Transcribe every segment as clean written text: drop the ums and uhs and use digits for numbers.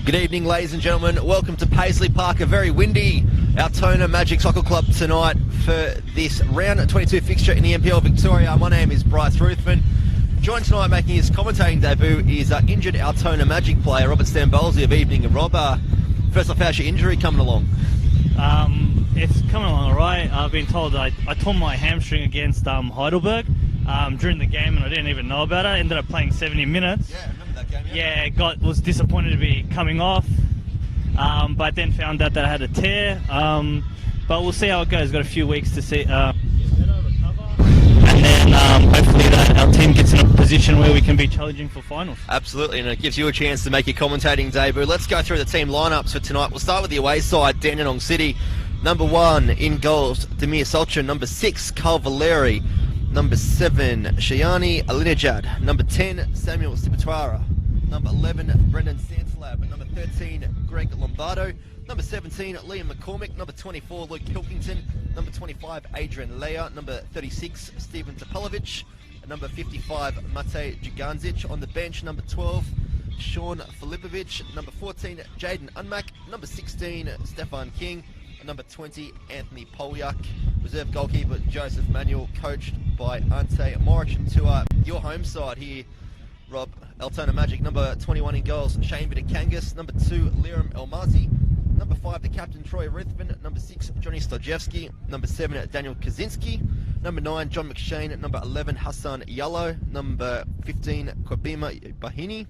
Good evening, ladies and gentlemen. Welcome to Paisley Park, a very windy Altona Magic Soccer Club tonight for this round 22 fixture in the NPL Victoria. My name is Bryce Ruthven. Joined tonight making his commentating debut is injured Altona Magic player Robert Stambolzi of Evening. And Rob, first off, how's your injury coming along? It's coming along all right. I've been told I tore my hamstring against Heidelberg during the game, and I didn't even know about it. I ended up playing 70 minutes. Yeah, I remember that game. Yeah, was disappointed to be coming off, but then found out that I had a tear. But we'll see how it goes. Got a few weeks to see. Get better, recover, and then hopefully our team gets in a position where we can be challenging for finals. Absolutely, and it gives you a chance to make your commentating debut. Let's go through the team lineups for tonight. We'll start with the away side, Dandenong City. Number 1 in goals, Demir Solcha. Number 6, Carl Valeri. Number 7, Shayani Alinejad. Number 10, Samuel Sipatwara. Number 11, Brendan Sanslab. Number 13, Greg Lombardo. Number 17, Liam McCormick. Number 24, Luke Pilkington. Number 25, Adrian Leah. Number 36, Stephen Topalovic. Number 55, Mate Giganzic. On the bench, number 12, Sean Filipovic. Number 14, Jaden Unmack. Number 16, Stefan King. Number 20, Anthony Polyak. Reserve goalkeeper Joseph Manuel, coached by Ante Morich. And to your home side here, Rob, Altona Magic. Number 21 in goals, Shane Vidakangas. Number 2, Liram Elmazi. Number 5, the captain, Troy Ruthven. Number 6, Johnny Stojewski. Number 7, Daniel Kaczynski. Number 9, John McShane. Number 11, Hassan Yallo. Number 15, Kwabima Bahini.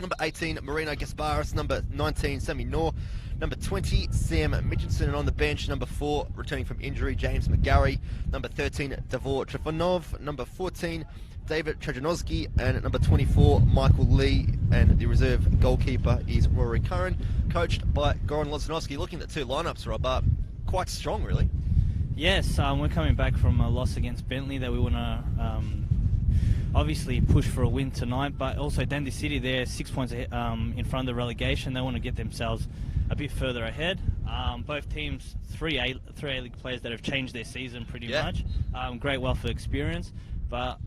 Number 18, Marino Gasparis. Number 19, Sammy Noor. Number 20, Sam Mitchinson. And on the bench, number 4, returning from injury, James McGarry. Number 13, Davor Trifonov. Number 14, David Trajanowski. And number 24, Michael Lee. And the reserve goalkeeper is Rory Curran, coached by Goran Lozanovsky. Looking at the two lineups, Rob, quite strong, really. Yes, we're coming back from a loss against Bentley that we want to obviously push for a win tonight, but also Dundee City, they're 6 points ahead, in front of the relegation. They want to get themselves a bit further ahead. Both teams, three A-League players that have changed their season pretty much. Great wealth of experience, but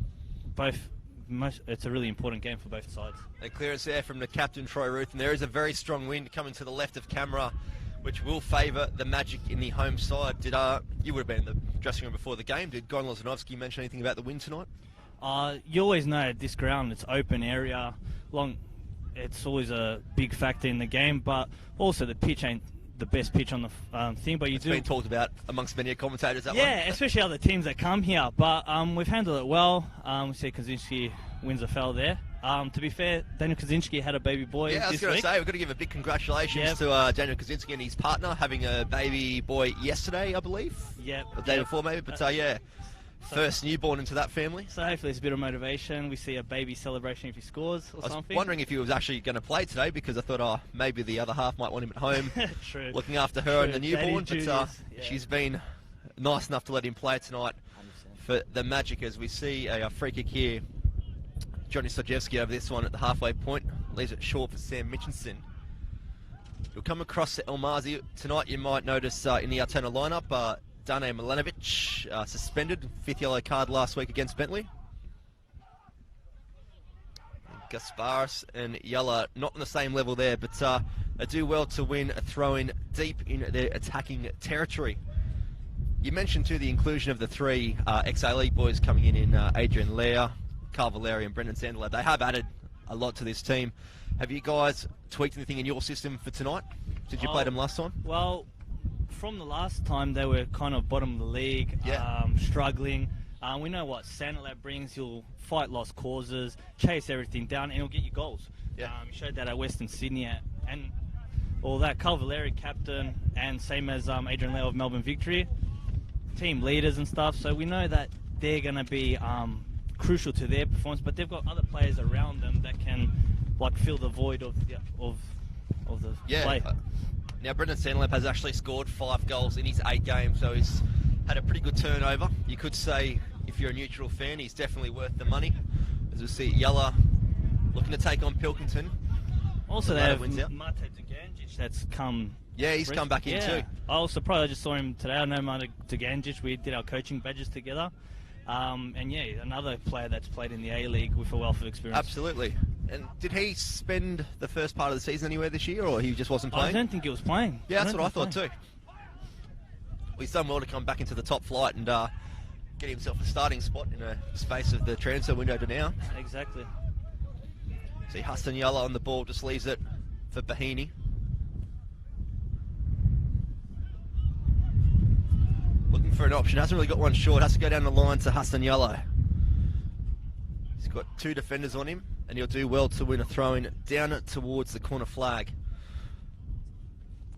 it's a really important game for both sides. A clearance there from the captain, Troy Ruth, and there is a very strong wind coming to the left of camera, which will favour the Magic in the home side. You would have been in the dressing room before the game. Did Goran Lozanovsky mention anything about the wind tonight? You always know at this ground, it's open area, it's always a big factor in the game, but also the pitch ain't the best pitch on the thing. But it's been talked about amongst many commentators, that one. Yeah, especially other teams that come here, but we've handled it well. We see Kaczynski wins a foul there. To be fair, Daniel Kaczynski had a baby boy this week. Yeah, I was going to say, we've got to give a big congratulations to Daniel Kaczynski and his partner, having a baby boy yesterday, I believe. Yep. The day before, maybe, but yeah. First newborn into that family. So hopefully it's a bit of motivation. We see a baby celebration if he scores or something. I was wondering if he was actually going to play today, because I thought, maybe the other half might want him at home. True. Looking after her and the newborn. But she's been nice enough to let him play tonight 100%. For the Magic, as we see a free kick here. Johnny Stojewski over this one at the halfway point. Leaves it short for Sam Mitchinson. You'll come across to Elmazi tonight. You might notice in the Altona lineup, Dane Milanovic, suspended, 5th yellow card last week against Bentley. Gasparis and Yella not on the same level there, but they do well to win a throw-in deep in their attacking territory. You mentioned too the inclusion of the 3 ex-A-League boys coming in Adrian Leah, Carl Valeri and Brendan Sandelab. They have added a lot to this team. Have you guys tweaked anything in your system for tonight? Did you play them last time? Well, from the last time, they were kind of bottom of the league, struggling. We know what Sandelab brings. He'll fight lost causes, chase everything down, and he'll get you goals. Yeah. He showed that at Western Sydney, and all that. Carl Valeri, captain, and same as Adrian Leo of Melbourne Victory, team leaders and stuff. So we know that they're going to be crucial to their performance, but they've got other players around them that can fill the void of the play. Now, Brendan Sandelab has actually scored 5 goals in his 8 games, so he's had a pretty good turnover. You could say, if you're a neutral fan, he's definitely worth the money. As we see, Yella looking to take on Pilkington. Also, they have Mate Duganjic that's come... Yeah, he's come back in too. I was surprised. I just saw him today. I know Mate Duganjic. We did our coaching badges together. And yeah, another player that's played in the A-League with a wealth of experience. Absolutely. And did he spend the first part of the season anywhere this year, or he just wasn't I playing? don't think he was playing. Yeah, that's what I thought too. Well, he's done well to come back into the top flight and get himself a starting spot in a space of the transfer window to now. Exactly. See, Hustanyala on the ball, just leaves it for Bahini. Looking for an option, hasn't really got one short, has to go down the line to Hustanyala. He's got two defenders on him, and he'll do well to win a throw-in down towards the corner flag.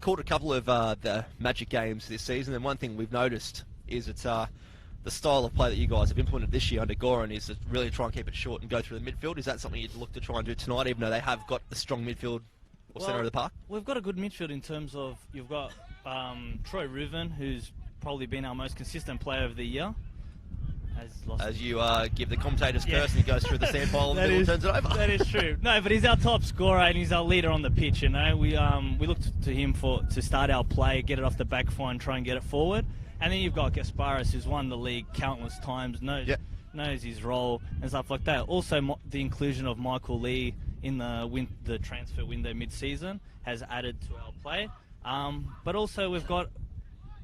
Called a couple of the Magic games this season, and one thing we've noticed is it's the style of play that you guys have implemented this year under Goran is to really try and keep it short and go through the midfield. Is that something you'd look to try and do tonight, even though they have got the strong midfield or centre of the park? We've got a good midfield in terms of you've got Troy Ruven, who's probably been our most consistent player of the year. As you give the commentator's curse and he goes through the sand pile and the turns it over. That is true. No, but he's our top scorer and he's our leader on the pitch. You know, we look to him to start our play, get it off the back foot and try and get it forward. And then you've got Gasparis, who's won the league countless times, knows his role and stuff like that. Also, the inclusion of Michael Lee in the transfer window mid-season has added to our play. But also we've got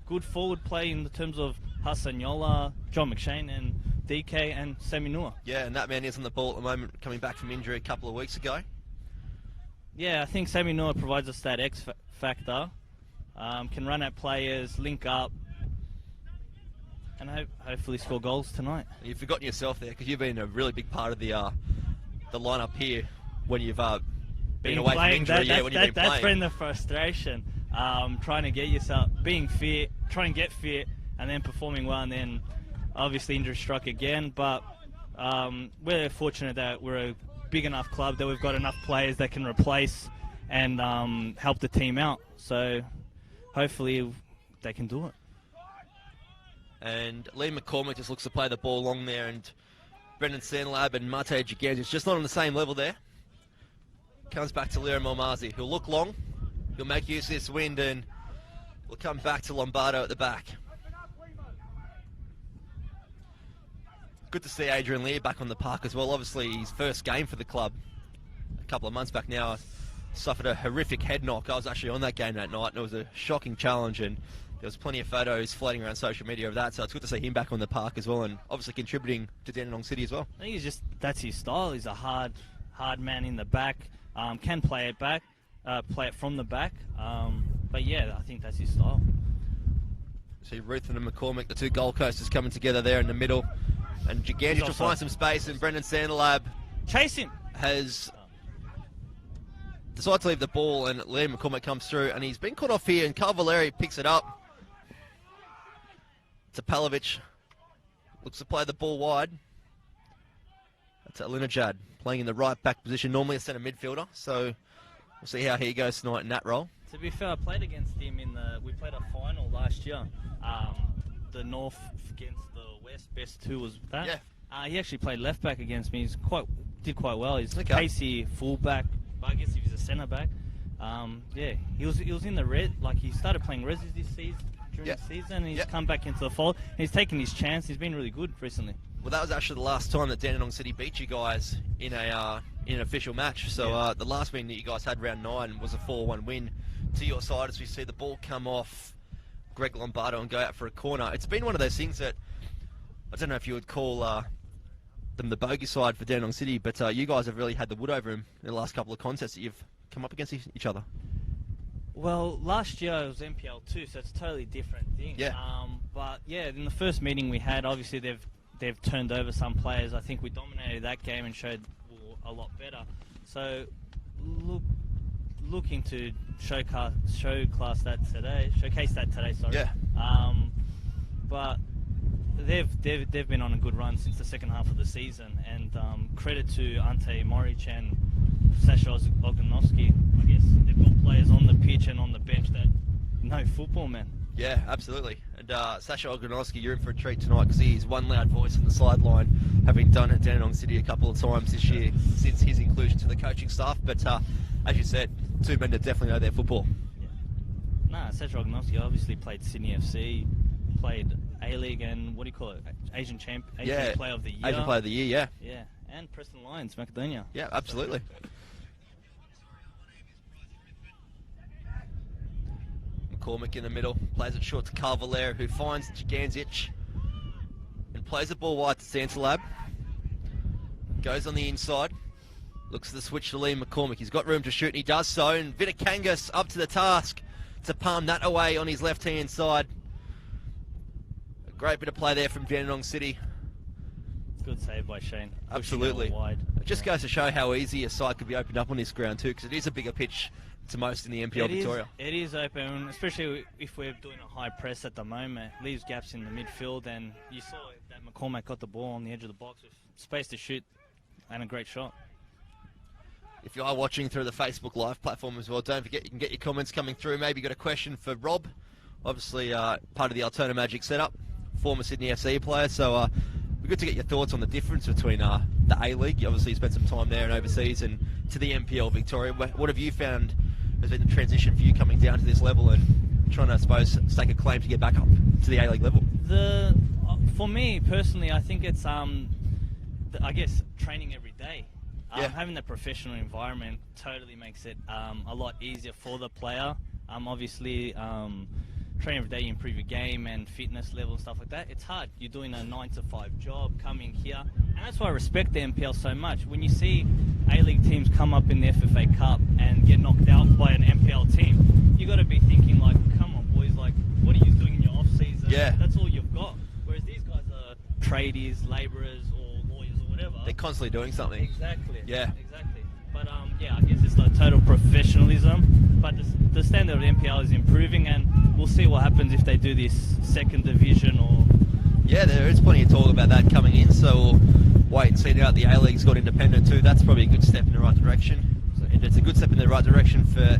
good forward play in the terms of Hustanyala, John McShane, and DK and Seminua. Yeah, and that man is on the ball at the moment, coming back from injury a couple of weeks ago. Yeah, I think Seminua provides us that X factor. Can run at players, link up, and hopefully score goals tonight. You've forgotten yourself there because you've been a really big part of the lineup here when you've been away from injury. That's been the frustration. Trying to get yourself, being fit, trying to get fit, and then performing well, and then obviously injury struck again. But we're fortunate that we're a big enough club that we've got enough players that can replace and help the team out. So hopefully they can do it. And Lee McCormick just looks to play the ball long there, and Brendan Sandlab and Mate Gigantis just not on the same level there. Comes back to Lira Malmazi. He'll look long, he'll make use of this wind, and we'll come back to Lombardo at the back. Good to see Adrian Lear back on the park as well. Obviously his first game for the club a couple of months back now. Suffered a horrific head knock. I was actually on that game that night, and it was a shocking challenge, and there was plenty of photos floating around social media of that, so it's good to see him back on the park as well, and obviously contributing to Dandenong City as well. I think that's his style. He's a hard man in the back, can play it back, play it from the back, but yeah, I think that's his style. See Ruthen and McCormick, the two Gold Coasters coming together there in the middle, and Gigantic will find some space, and Brendan Sandlab chase him. Has decided to leave the ball, and Liam McCormick comes through, and he's been caught off here, and Valeri picks it up. Tapalovic looks to play the ball wide. That's Alinajad playing in the right back position, normally a centre midfielder, so we'll see how he goes tonight in that role. To be fair, I played against him we played a final last year. The North against the West, best two was that. Yeah. He actually played left back against me. Did quite well. He's okay. Pacey full back, but I guess if he's a centre back. Yeah, he was in the red. Like he started playing reses this season. During the season, and he's come back into the fold, and he's taken his chance. He's been really good recently. Well, that was actually the last time that Dandenong City beat you guys in an official match. So the last win that you guys had, round 9, was a 4-1 win to your side, as we see the ball come off Greg Lombardo and go out for a corner. It's been one of those things that I don't know if you would call them the bogey side for Dandenong City, but you guys have really had the wood over him in the last couple of contests that you've come up against each other. Well, last year it was NPL 2, so it's a totally different thing. Yeah. But yeah, in the first meeting we had, obviously they've turned over some players. I think we dominated that game and showed a lot better. So looking to showcase that today. Sorry. Yeah. But they've been on a good run since the second half of the season, and credit to Ante Moric and Sasha Ognowski. I guess they've got players on the pitch and on the bench that know football, man. Yeah, absolutely. And Sasha Ognowski, you're in for a treat tonight because he's one loud voice on the sideline, having done at Dandenong City a couple of times this year since his inclusion to the coaching staff. But as you said, two men that definitely know their football. Yeah. Sasha Ognowski obviously played Sydney FC, played A-League and what do you call it? Asian Player of the Year. Asian Player of the Year, yeah. Yeah. And Preston Lions, Macedonia. Yeah, absolutely. McCormick in the middle, plays it short to Carvalere, who finds Giganzic and plays the ball wide to Santalab. Goes on the inside, looks to the switch to Liam McCormick. He's got room to shoot and he does so, and Vitakangas up to the task to palm that away on his left-hand side. A great bit of play there from Dandenong City. Good save by Shane. Absolutely. Wide. It just goes to show how easy a side could be opened up on this ground too, because it is a bigger pitch to most in the NPL Victoria. It is open, especially if we're doing a high press at the moment. Leaves gaps in the midfield, and you saw that McCormack got the ball on the edge of the box with space to shoot and a great shot. If you are watching through the Facebook Live platform as well, don't forget you can get your comments coming through. Maybe you got a question for Rob, obviously part of the Altona Magic setup, former Sydney FC player. So it'd be good to get your thoughts on the difference between the A-League. You obviously spent some time there and overseas, and to the NPL Victoria. What have you found has been the transition for you coming down to this level and trying to, I suppose, stake a claim to get back up to the A-League level? For me personally, I think it's I guess training every day. Having that professional environment totally makes it a lot easier for the player. Obviously, training every day, you improve your game and fitness level and stuff like that. It's hard. You're doing a 9-to-5 job, coming here, and that's why I respect the NPL so much. When you see A-League teams come up in the FFA Cup and get knocked out by an NPL team, you got to be thinking like, come on, boys, like, what are you doing in your off season? Yeah, that's all you've got. Whereas these guys are tradies, labourers, or lawyers, or whatever. They're constantly doing something. Exactly. Yeah. Exactly. But I guess it's like total professionalism. But the standard of the NPL is improving, and we'll see what happens if they do this second division or. Yeah, there is plenty of talk about that coming in. So we'll wait and see now that the A-League's got independent too. That's probably a good step in the right direction. And it's a good step in the right direction for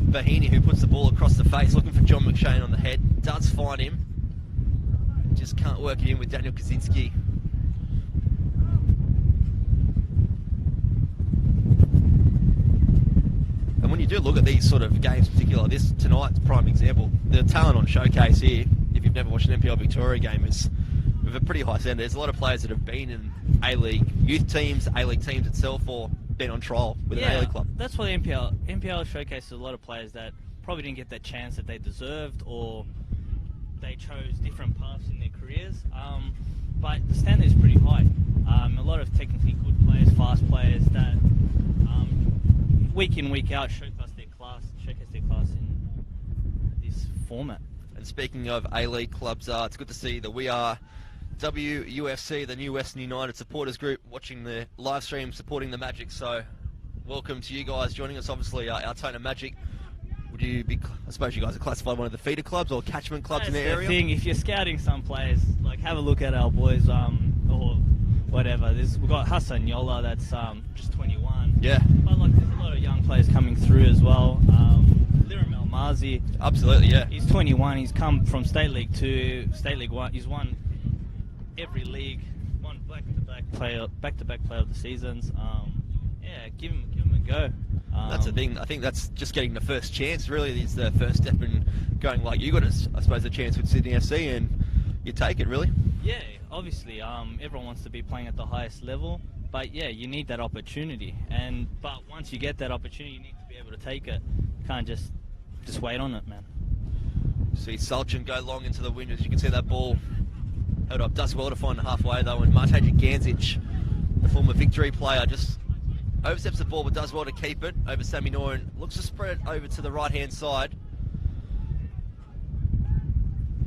Bahini, who puts the ball across the face, looking for John McShane on the head. Does find him. Just can't work it in with Daniel Kaczynski. And when you do look at these sort of games, particularly this tonight's prime example, the talent on showcase here, if you've never watched an NPL Victoria game, is with a pretty high standard. There's a lot of players that have been in A-League youth teams, A-League teams itself, or been on trial with an A-League club. That's why the NPL showcases a lot of players that probably didn't get that chance that they deserved, or they chose different paths in their careers. But the standard is pretty high. A lot of technically good players, fast players that week in, week out showcase their class in this format. And speaking of A-League clubs, it's good to see that we are WUFC, the New Western United Supporters Group, watching the live stream, supporting the Magic. So welcome to you guys joining us. Obviously, Altona Magic. Would you be? I suppose you guys are classified one of the feeder clubs or catchment clubs in the area. Thing, if you're scouting some players, like have a look at our boys, or whatever. We've got Hassan Yola, that's just 21. Yeah. But like, there's a lot of young players coming through as well. Liram Almazi. Absolutely, yeah. He's 21. He's come from State League 2, State League 1. He's won every league, won back-to-back player of the seasons. Yeah, give him a go. That's the thing. I think that's just getting the first chance. Really, is the first step in going like you got, I suppose, a chance with Sydney FC, and you take it. Really. Yeah, obviously, everyone wants to be playing at the highest level, but yeah, you need that opportunity. But once you get that opportunity, you need to be able to take it. You can't just wait on it, man. See Sulchin go long into the wind. As you can see, that ball held up. Does well to find the halfway though, and Mate Giganzic, the former Victory player, just oversteps the ball but does well to keep it over Sammy Noran. Looks to spread it over to the right-hand side.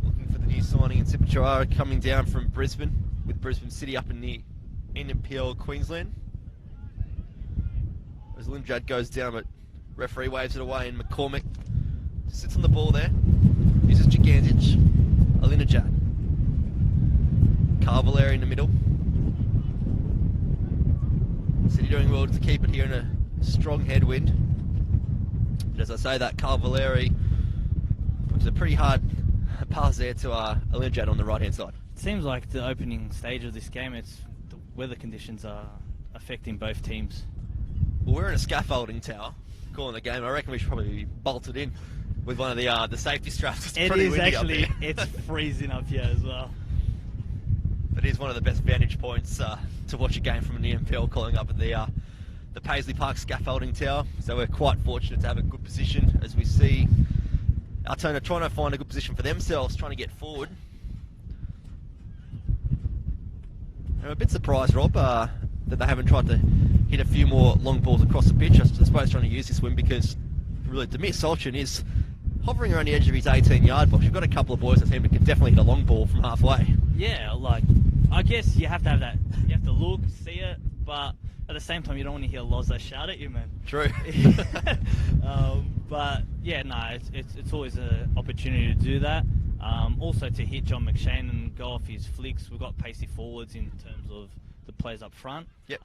Looking for the new signing in Sipichara coming down from Brisbane, with Brisbane City up in the NPL Queensland. As Limjad goes down, but referee waves it away, and McCormick sits on the ball there. Uses Giganzic. Alinajad. Carvalere in the middle. City doing well to keep it here in a strong headwind. But as I say that, Carvalere puts a pretty hard pass there to Alinajad on the right-hand side. It seems like the opening stage of this game, the weather conditions are affecting both teams. Well, we're in a scaffolding tower calling the game. I reckon we should probably be bolted in with one of the safety straps. It's pretty windy actually, up here. it's freezing up here as well. It is one of the best vantage points to watch a game from an NPL, calling up at the Paisley Park scaffolding tower. So we're quite fortunate to have a good position as we see Altona trying to find a good position for themselves, trying to get forward. I'm a bit surprised, Rob, that they haven't tried to hit a few more long balls across the pitch. I suppose trying to use this win because really Demir Solchin is hovering around the edge of his 18-yard box. You've got a couple of boys that seem to definitely hit a long ball from halfway. Yeah, like, I guess you have to have that. You have to look, see it, but at the same time, you don't want to hear Loza shout at you, man. True. But yeah, no, it's always an opportunity to do that. Also to hit John McShane and go off his flicks. We've got pacey forwards in terms of the players up front. Yep.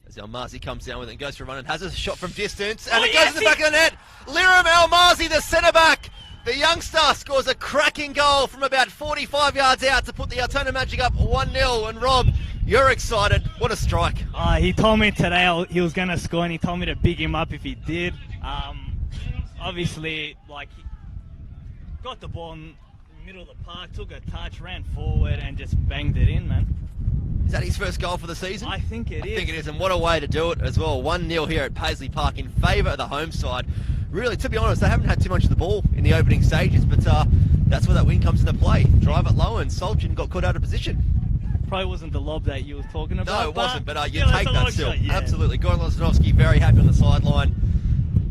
As Almazi comes down with it and goes for a run and has a shot from distance, and it goes in the back of the net. Liram Almazi, the centre-back, the youngster, scores a cracking goal from about 45 yards out to put the Altona Magic up 1-0. And Rob, you're excited. What a strike. He told me today he was going to score, and he told me to big him up if he did. Obviously, like, he got the ball in the middle of the park, took a touch, ran forward, and just banged it in, man. Is that his first goal for the season? I think it is. I think it is, and what a way to do it as well. 1-0 here at Paisley Park in favour of the home side. Really, to be honest, they haven't had too much of the ball in the opening stages, but that's where that win comes into play. Drive it low, and Solchin got caught out of position. Probably wasn't the lob that you were talking about. No, it wasn't, but you yeah, take that still. Shot, yeah. Absolutely. Goran Loznovsky very happy on the sideline.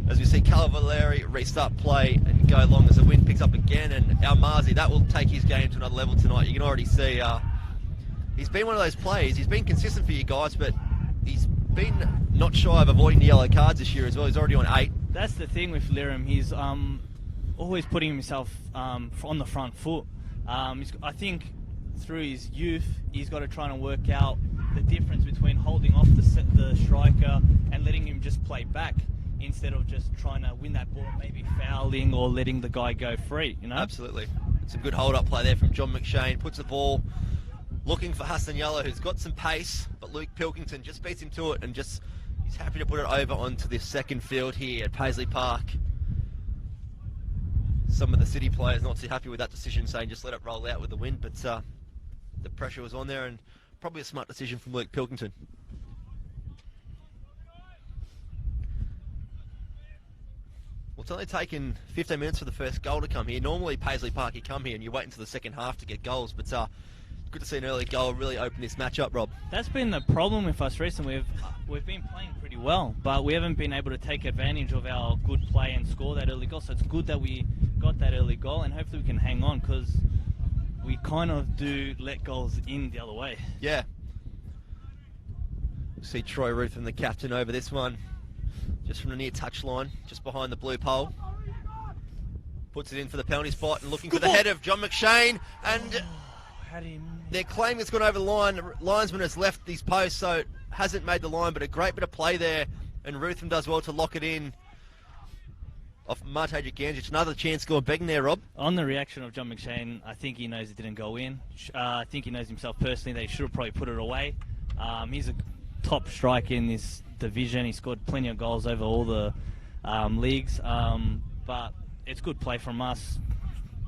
As we see Cavaleri restart play and go long as the wind picks up again, and Almazi, that will take his game to another level tonight. You can already see he's been one of those players. He's been consistent for you guys, but he's been not shy of avoiding the yellow cards this year as well. He's already on 8. That's the thing with Liram. He's always putting himself on the front foot. I think through his youth, he's got to try and work out the difference between holding off the striker and letting him just play back instead of just trying to win that ball, maybe fouling or letting the guy go free, you know? Absolutely. It's a good hold-up play there from John McShane. Puts the ball looking for Hassan Yellow, who's got some pace, but Luke Pilkington just beats him to it and just he's happy to put it over onto this second field here at Paisley Park. Some of the City players not too happy with that decision, saying just let it roll out with the wind, but the pressure was on there and probably a smart decision from Luke Pilkington. Well, it's only taken 15 minutes for the first goal to come here. Normally, Paisley Park, you come here and you wait until the second half to get goals, but good to see an early goal really open this match up, Rob. That's been the problem with us recently. We've been playing pretty well, but we haven't been able to take advantage of our good play and score that early goal. So it's good that we got that early goal, and hopefully we can hang on, because we kind of do let goals in the other way. Yeah. See Troy Ruthven, the captain, over this one. Just from the near touchline, just behind the blue pole. Puts it in for the penalty spot and looking for the head of John McShane. And they're claiming it's gone over the line. The linesman has left these posts, so it hasn't made the line, but a great bit of play there. And Ruthven does well to lock it in off Mate Jaganjic. Another chance score begging there, Rob. On the reaction of John McShane, I think he knows it didn't go in. I think he knows himself personally that he should have probably put it away. He's a top striker in this division. He scored plenty of goals over all the leagues, but it's good play from us.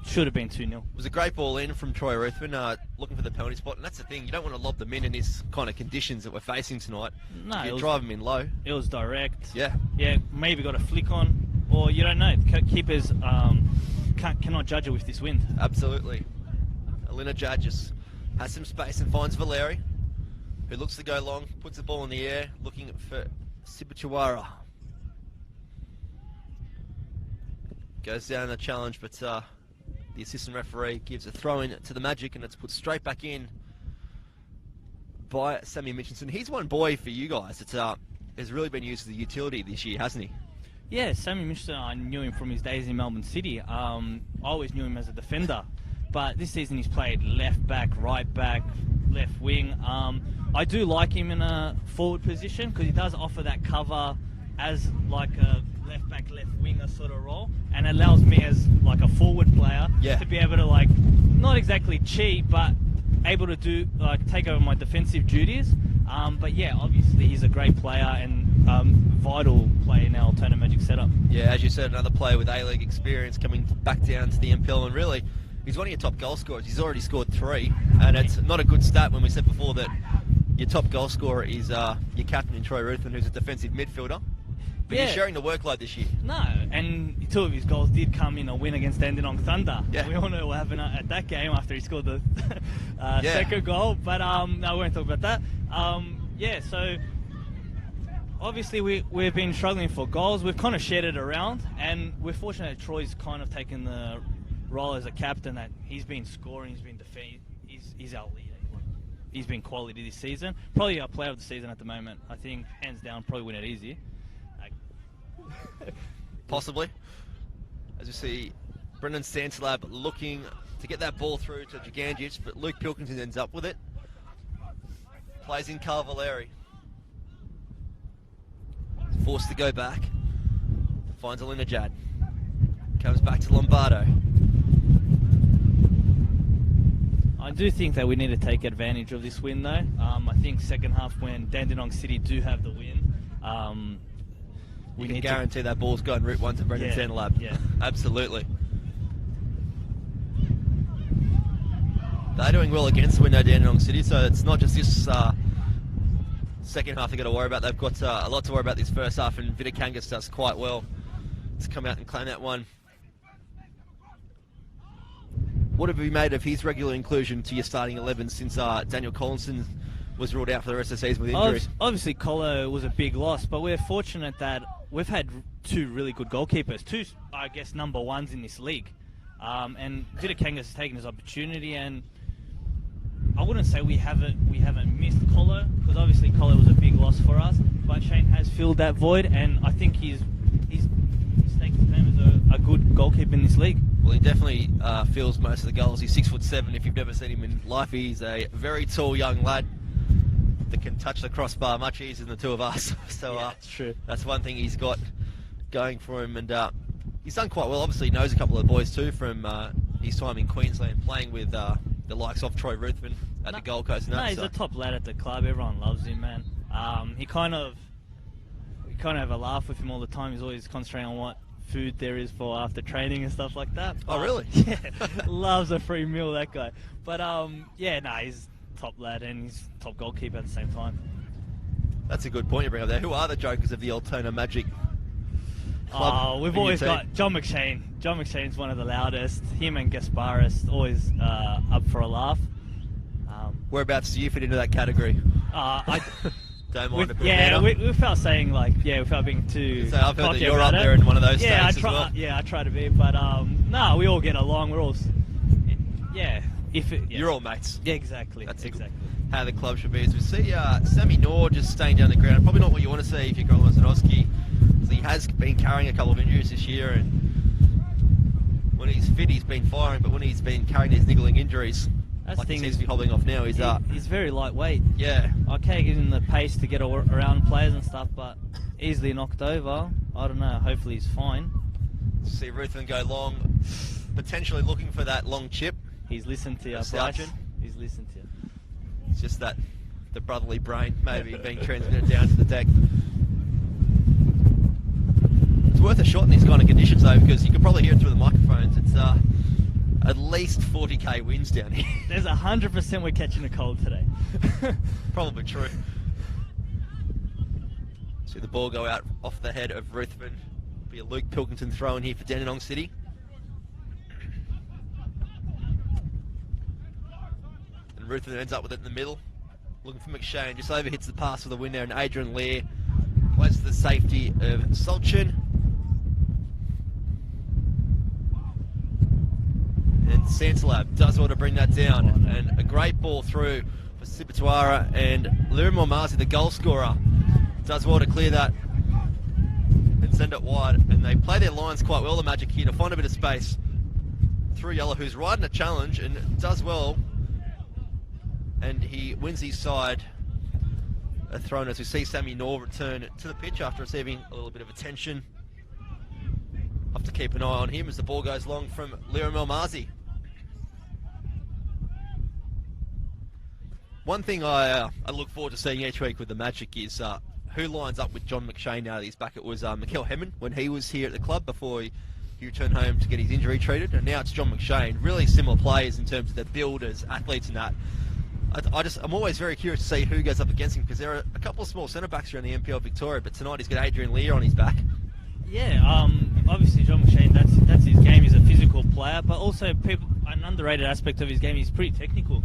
Should have been 2-0. It was a great ball in from Troy Ruthven, looking for the penalty spot, and that's the thing, you don't want to lob them in this kind of conditions that we're facing tonight. No, you drive them in low. It was direct. Yeah, maybe got a flick on, or you don't know. Keepers cannot judge it with this wind. Absolutely. Alina Jadges has some space and finds Valeri, who looks to go long, puts the ball in the air, looking for Sibuchiwara. Goes down the challenge, but the assistant referee gives a throw in to the Magic, and it's put straight back in by Sammy Mitchinson. He's one boy for you guys that has really been used as a utility this year, hasn't he? Yeah, Sammy Mitchinson, I knew him from his days in Melbourne City. I always knew him as a defender, but this season he's played left back, right back, left wing. I do like him in a forward position because he does offer that cover as like a left back, left winger sort of role, and allows me as like a forward player to be able to, like, not exactly cheat, but able to do take over my defensive duties. But yeah, obviously he's a great player and vital player in our Altona Magic setup. Yeah, as you said, another player with A-League experience coming back down to the NPL, and really He's one of your top goal scorers. He's already scored 3, and it's not a good stat when we said before that your top goal scorer is your captain in Troy Ruthven, who's a defensive midfielder. But Yeah. he's sharing the workload this year. No, and 2 of his goals did come in a win against Dandenong Thunder. Yeah. We all know what happened at that game after he scored the second goal. But no, we won't talk about that. Yeah, so obviously we've been struggling for goals. We've kind of shared it around, and we're fortunate that Troy's kind of taken the role as a captain, that he's been scoring, he's been defending, he's our leader. He's been quality this season. Probably our player of the season at the moment. I think, hands down, probably win it easy. Possibly. As you see, Brendan Santalab looking to get that ball through to Giganjic, but Luke Pilkington ends up with it. Plays in Carvaleri. Forced to go back. Finds Alinajad. Comes back to Lombardo. I do think that we need to take advantage of this win, though. I think second half, when Dandenong City do have the win, We can guarantee that ball's going route 1 to Brendan Santalab. Yeah. Absolutely. They're doing well against the window, Dandenong City, so it's not just this second half they've got to worry about. They've got a lot to worry about this first half, and Vitakangas does quite well to come out and claim that one. What have you made of his regular inclusion to your starting 11 since Daniel Collinson was ruled out for the rest of the season with injury? Obviously, Colo was a big loss, but we're fortunate that we've had 2 really good goalkeepers, 2, I guess, number 1s in this league. And Vitakangas has taken his opportunity, and I wouldn't say we haven't missed Colo, because obviously Colo was a big loss for us, but Shane has filled that void, and I think he's taken his name as a good goalkeeper in this league. Well, he definitely fills most of the goals. He's 6'7". If you've never seen him in life, he's a very tall young lad that can touch the crossbar much easier than the 2 of us. So Yeah, that's true. That's one thing he's got going for him, and he's done quite well. Obviously, he knows a couple of the boys too from his time in Queensland, playing with the likes of Troy Ruthven at the Gold Coast. No, he's a top lad at the club. Everyone loves him, man. We kind of have a laugh with him all the time. He's always concentrating on what food there is for after training and stuff like that. Oh, really? Yeah, loves a free meal, that guy. But he's top lad, and he's top goalkeeper at the same time. That's a good point you bring up there. Who are the jokers of the Altona Magic club? We've always got John McShane. John McShane's one of the loudest. Him and Gasparis always up for a laugh. Whereabouts do you fit into that category? Don't mind a bit of banter. without saying without being too. So I've heard that cocky you're about up it. there in one of those Yeah, states as well. I try to be, but no, we all get along. We're all, You're all mates. Yeah, exactly. That's exactly. How the club should be. As we see Sammy Nor just staying down the ground. Probably not what you want to see if you're Colin Zanowski. He has been carrying a couple of injuries this year, and when he's fit, he's been firing. But when he's been carrying these niggling injuries, That's like the he thing seems to be hobbling off now, he's very lightweight. Yeah. Okay, gives him the pace to get around players and stuff, but easily knocked over. I don't know. Hopefully he's fine. See Ruthven go long, potentially looking for that long chip. He's listened to you, Bryce. Sargent. He's listened to you. It's just that the brotherly brain maybe being transmitted down to the deck. It's worth a shot in these kind of conditions though, because you can probably hear it through the microphones. It's at least 40k winds down here. There's 100% we're catching a cold today. Probably true. See the ball go out off the head of Ruthven. Be a Luke Pilkington throw in here for Dandenong City. And Ruthven ends up with it in the middle. Looking for McShane. Just overhits the pass for the win there, and Adrian Lear plays to the safety of Solchin. And Santalab does well to bring that down, and a great ball through for Sipatuara, and Lirim Marzi, the goal scorer, does well to clear that and send it wide. And they play their lines quite well, the Magic here, to find a bit of space through Yellow, who's riding a challenge and does well, and he wins his side a throw. As we see Sammy Nor return to the pitch after receiving a little bit of attention. Have to keep an eye on him as the ball goes long from Lirim Marzi. One thing I look forward to seeing each week with the Magic is who lines up with John McShane now that he's back. It was Mikel Hemmon when he was here at the club before he He returned home to get his injury treated, and now it's John McShane. Really similar players in terms of their builders, athletes, and that. I'm always very curious to see who goes up against him, because there are a couple of small centre backs around the NPL Victoria, but tonight he's got Adrian Lear on his back. Yeah, obviously John McShane, that's his game. He's a physical player, but also an underrated aspect of his game, he's pretty technical.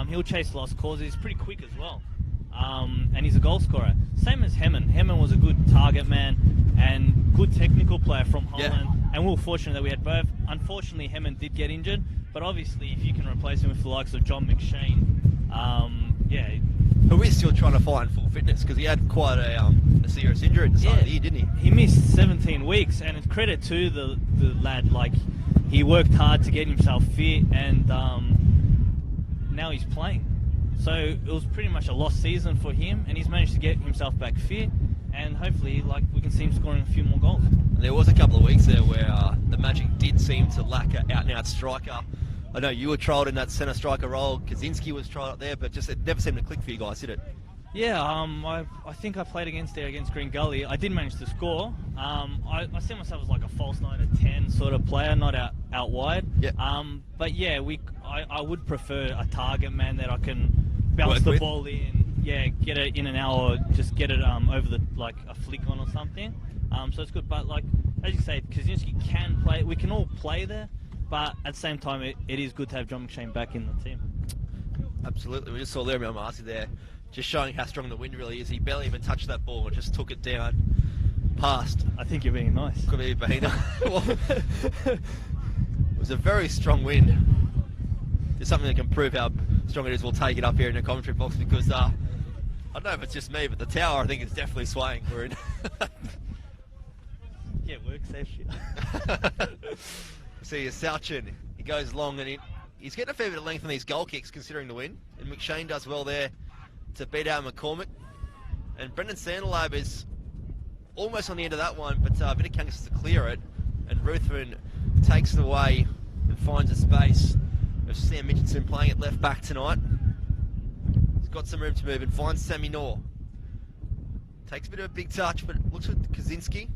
He'll chase lost causes. He's pretty quick as well. And he's a goal scorer. Same as Hemmen. Hemmen was a good target man and good technical player from Holland. Yeah. And we were fortunate that we had both. Unfortunately, Hemmen did get injured, but obviously if you can replace him with the likes of John McShane, Who is still trying to find full fitness, because he had quite a serious injury at the start of the year, didn't he? He missed 17 weeks, and it's credit to the lad. Like, he worked hard to get himself fit, and now he's playing. So it was pretty much a lost season for him, and he's managed to get himself back fit, and hopefully, we can see him scoring a few more goals. There was a couple of weeks there where the Magic did seem to lack an out-and-out striker. I know you were trialled in that centre striker role. Kaczynski was trialled up there, but just it never seemed to click for you guys, did it? Yeah, I think I played against Green Gully. I did manage to score. I see myself as like a false 9 or 10 sort of player, not out wide. Yeah. But yeah, I would prefer a target man that I can bounce the ball in, get it in and out, or just get it over a flick on or something. So it's good. But as you say, Kaczynski can play. We can all play there. But at the same time, it is good to have John McShane back in the team. Absolutely. We just saw Larry Marcy there, just showing how strong the wind really is. He barely even touched that ball and just took it down past. I think you're being nice. Could be Bahina. It was a very strong wind. There's something that can prove how strong it is. We'll take it up here in the commentary box, because I don't know if it's just me, but the tower, I think, is definitely swaying. We're in. Yeah, work safe shit. See, Sauchin, he goes long, and he's getting a fair bit of length on these goal kicks considering the wind, and McShane does well there to beat out McCormick. And Brendan Sandelab is almost on the end of that one, but Vitikangas to clear it, and Ruthven takes it away and finds a space of Sam Mitchinson playing at left back tonight. He's got some room to move and finds Sammy Knorr. Takes a bit of a big touch, but looks at Kaczynski.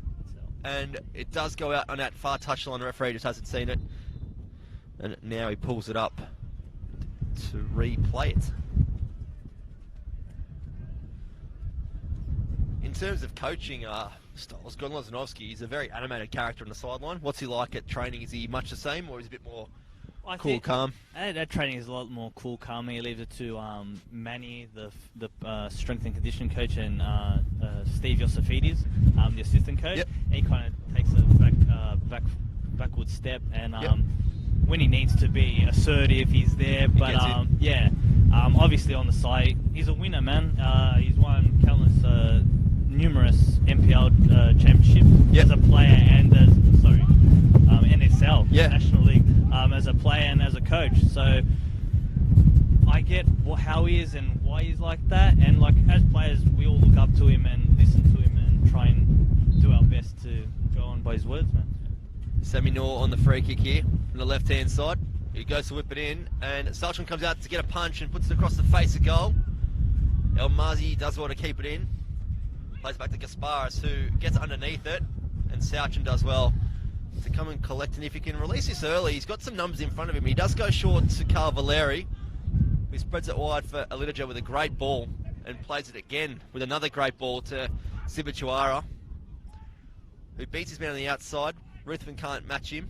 And it does go out on that far touchline. The referee just hasn't seen it. And now he pulls it up to replay it. In terms of coaching styles, Gon Lozanovsky is a very animated character on the sideline. What's he like at training? Is he much the same, or is he a bit more cool, calm? That training is a lot more cool, calm. He leaves it to Manny, the strength and conditioning coach, and Steve Yosifidis, the assistant coach. Yep. And he kind of takes a backward step, and when he needs to be assertive, he's there. But obviously on the side, he's a winner, man. He's won numerous NPL championships as a player and as NSL, National League, as a player and as a coach. So I get how he is and why he's like that. And as players, we all look up to him and listen to him and try and do our best to go on by his words, man. Sammy Knorr on the free kick here from the left-hand side. He goes to whip it in, and Salchon comes out to get a punch and puts it across the face of goal. El Mazi does well to keep it in. Plays back to Gasparis, who gets underneath it, and Salchon does well to come and collect. And if he can release this early, he's got some numbers in front of him. He does go short to Carl Valeri, who spreads it wide for Alitaja with a great ball, and plays it again with another great ball to Sibachuara, who beats his man on the outside. Ruthven can't match him,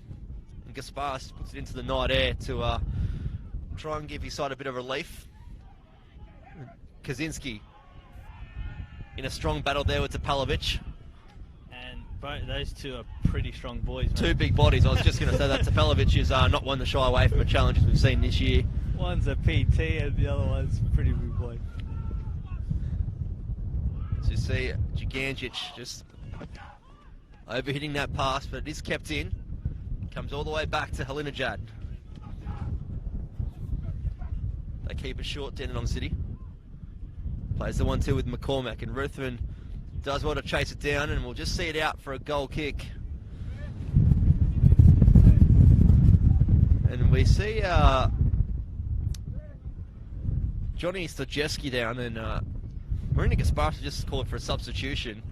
and Gasparis puts it into the night air to try and give his side a bit of relief. Kaczynski in a strong battle there with Topalovic. And those two are pretty strong boys, man. Two big bodies. I was just going to say that Topalovic is not one to shy away from the challenges we've seen this year. One's a PT and the other one's a pretty big boy. So you see Giganjic just overhitting that pass, but it is kept in. Comes all the way back to Halinajad. They keep it short, Dandenong City. Plays the 1-2 with McCormack, and Ruthven does well to chase it down, and we'll just see it out for a goal kick. And we see Johnny Stojewski down, and Marina Gasparis just called for a substitution.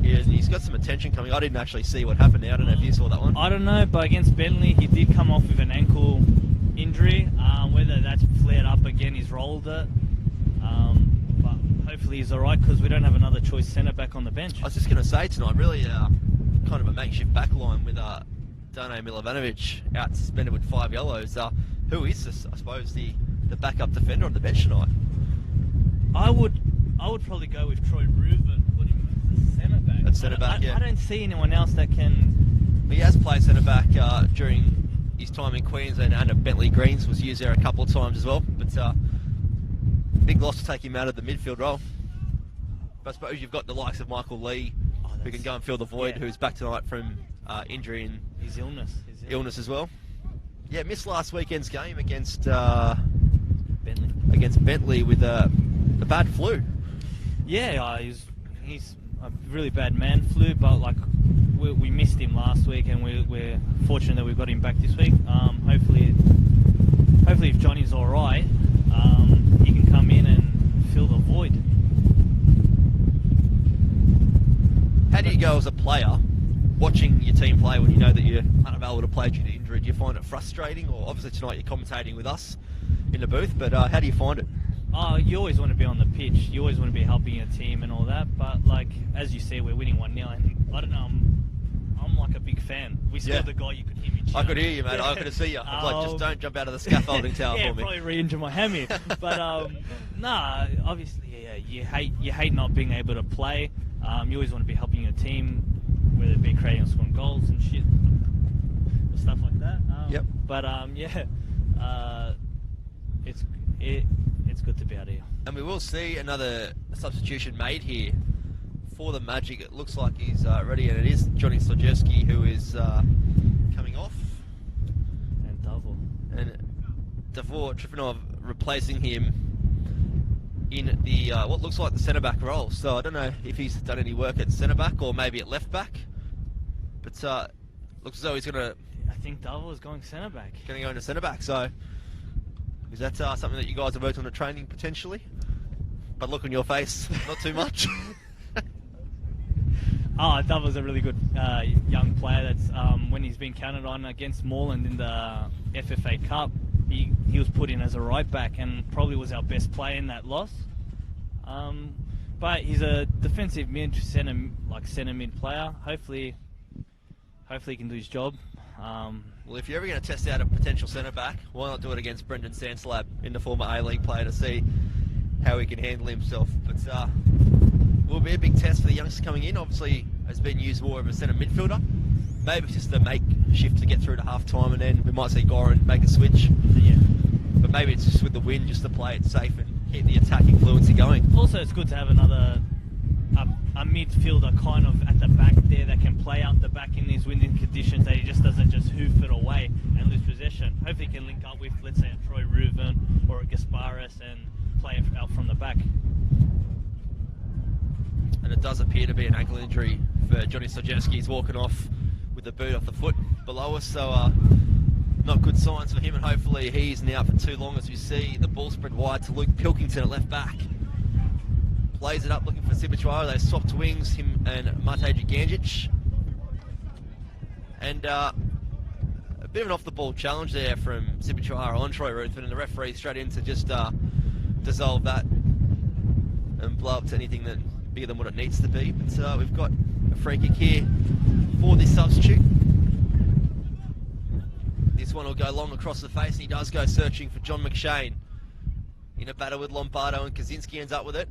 Yeah, he's got some attention coming. I didn't actually see what happened there. I don't know if you saw that one. I don't know, but against Bentley, he did come off with an ankle injury. Whether that's flared up again, he's rolled it. But hopefully he's alright, because we don't have another choice centre-back on the bench. I was just going to say tonight, really kind of a makeshift back line with Dane Milovanovic out suspended with 5 yellows. Who is this, I suppose, the backup defender on the bench tonight? I would probably go with Troy Reuven, put him as centre-back. At centre-back, yeah. I don't see anyone else that can... He has played centre-back during his time in Queensland, and at Bentley Greens was used there a couple of times as well. But big loss to take him out of the midfield role. But I suppose you've got the likes of Michael Lee, who can go and fill the void, who's back tonight from injury and his illness as well. Yeah, missed last weekend's game against Bentley. Bentley with a bad flu. Yeah, he's a really bad man flu, but like we missed him last week, and we're fortunate that we've got him back this week. Hopefully if Johnny's all right, he can come in and fill the void. How do you go as a player watching your team play when you know that you're unavailable to play due to injury? Do you find it frustrating? Or obviously tonight you're commentating with us in the booth, but how do you find it? You always want to be on the pitch. You always want to be helping your team and all that. But like as you see, we're winning 1-0, and I don't know. I'm like a big fan. We scored the goal. You could hear me cheer. I could hear you, mate. I could see you. I was like, just don't jump out of the scaffolding tower yeah, for me. Probably re-injure my hammy. But nah, obviously, yeah, you hate not being able to play. You always want to be helping your team, whether it be creating or scoring goals and shit, or stuff like that. Yep. But it's good to be out here. And we will see another substitution made here for the Magic. It looks like he's ready, and it is Johnny Slajewski who is coming off. And Davor. And Davor Trifonov replacing him in the what looks like the centre-back role. So I don't know if he's done any work at centre-back or maybe at left-back. But looks as though he's going to... I think Davor is going centre-back. Going to go into centre-back, so... Is that something that you guys have worked on at training, potentially? But look on your face, not too much. Davor's a really good young player. That's when he's been counted on against Moreland in the FFA Cup, he was put in as a right back and probably was our best player in that loss. But he's a defensive mid, centre mid player. Hopefully he can do his job. Well, if you're ever going to test out a potential centre-back, why not do it against Brendan Sanslab in the former A-League player to see how he can handle himself. But will be a big test for the youngsters coming in. Obviously, has been used more of a centre midfielder. Maybe it's just a makeshift to get through to half-time, and then we might see Goran make a switch. Yeah. But maybe it's just with the wind, just to play it safe and keep the attacking fluency going. Also, it's good to have a midfielder kind of at the back there that can play out the back in these winding conditions, that he just doesn't just hoof it away and lose possession. Hopefully he can link up with, let's say, a Troy Reuven or a Gasparis and play it out from the back. And it does appear to be an ankle injury for Johnny Slajewski. He's walking off with the boot off the foot below us, so not good signs for him, and hopefully he's now out for too long, as we see the ball spread wide to Luke Pilkington at left back. Plays it up looking for Sibichuara. They swapped wings, him and Mate Giganjic. And a bit of an off-the-ball challenge there from Sibichuara on Troy Ruthven, and the referee straight in to just dissolve that and blow up to anything that bigger than what it needs to be. But we've got a free kick here for this substitute. This one will go long across the face, and he does go searching for John McShane in a battle with Lombardo, and Kaczynski ends up with it.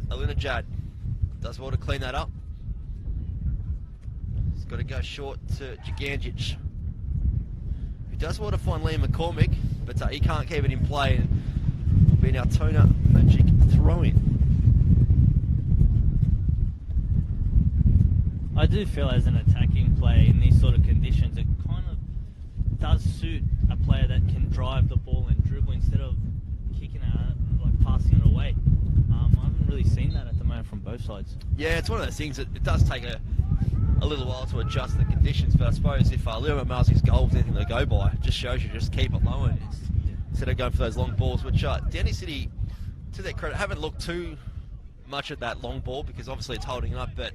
Aluna Jad does well to clean that up. He's got to go short to Giganjic, who does well to find Liam McCormick, but he can't keep it in play, and will be an Altona Magic throw-in. I do feel as an attacking player in these sort of conditions, it kind of does suit a player that can drive the ball and dribble instead of kicking it, like passing it away. I haven't really seen that at the moment from both sides. Yeah, it's one of those things that it does take a little while to adjust the conditions, but I suppose if Leo Marzi's goal was anything to go by, it just shows you just keep it low and instead of going for those long balls, which Danny City, to their credit, haven't looked too much at that long ball because obviously it's holding up, but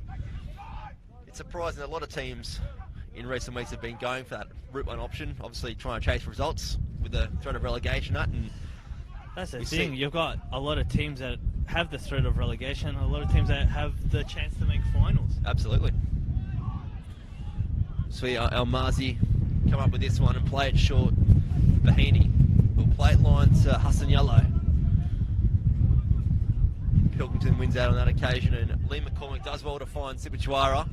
it's surprising that a lot of teams in recent weeks have been going for that Route 1 option, obviously trying to chase results with the threat of relegation. And that's the thing, you've got a lot of teams that have the threat of relegation, a lot of teams that have the chance to make finals. Absolutely. So Almazi come up with this one and play it short. Bahini will play it line to Hassan Yellow. Pilkington wins out on that occasion, and Lee McCormick does well to find Sipichuara.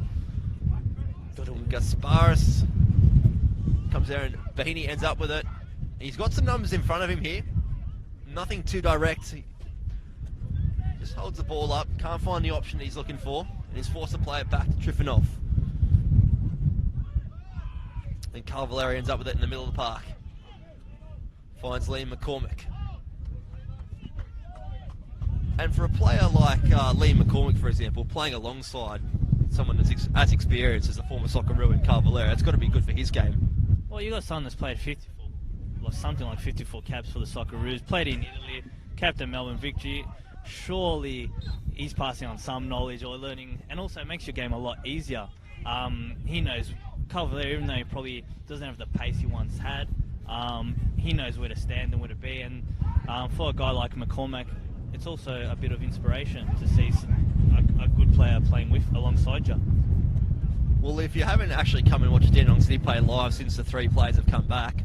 Gasparis comes there and Bahini ends up with it. He's got some numbers in front of him here. Nothing too direct. He just holds the ball up, can't find the option he's looking for, and he's forced to play it back to Trifonov. Then Cavallari ends up with it in the middle of the park. Finds Liam McCormick. And for a player like Liam McCormick, for example, playing alongside someone that's as experienced as the former Socceroo and Cavallari, it's got to be good for his game. Well, you got someone that's played something like 54 caps for the Socceroos, played in Italy, captain Melbourne Victory. Surely he's passing on some knowledge or learning, and also makes your game a lot easier. He knows Cavallari, even though he probably doesn't have the pace he once had, he knows where to stand and where to be, and for a guy like McCormack, it's also a bit of inspiration to see a good player playing alongside you. Well, if you haven't actually come and watched Dandenong City play live since the three players have come back,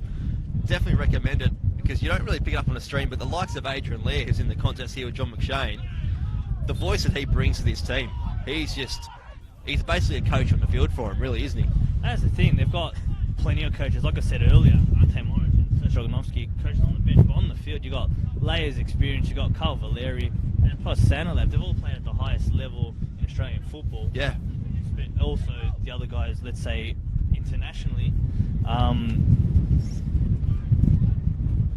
definitely recommend it, because you don't really pick it up on a stream, but the likes of Adrian Lair, who's in the contest here with John McShane, the voice that he brings to this team, he's basically a coach on the field for him, really, isn't he? That's the thing, they've got plenty of coaches. Like I said earlier, Ante Morris and Serge Oganovsky coaches on the bench, but on the field you got Lair's experience, you got Carl Valeri, and plus Sanalab. They've all played at the highest level in Australian football. Yeah. But also the other guys, let's say internationally,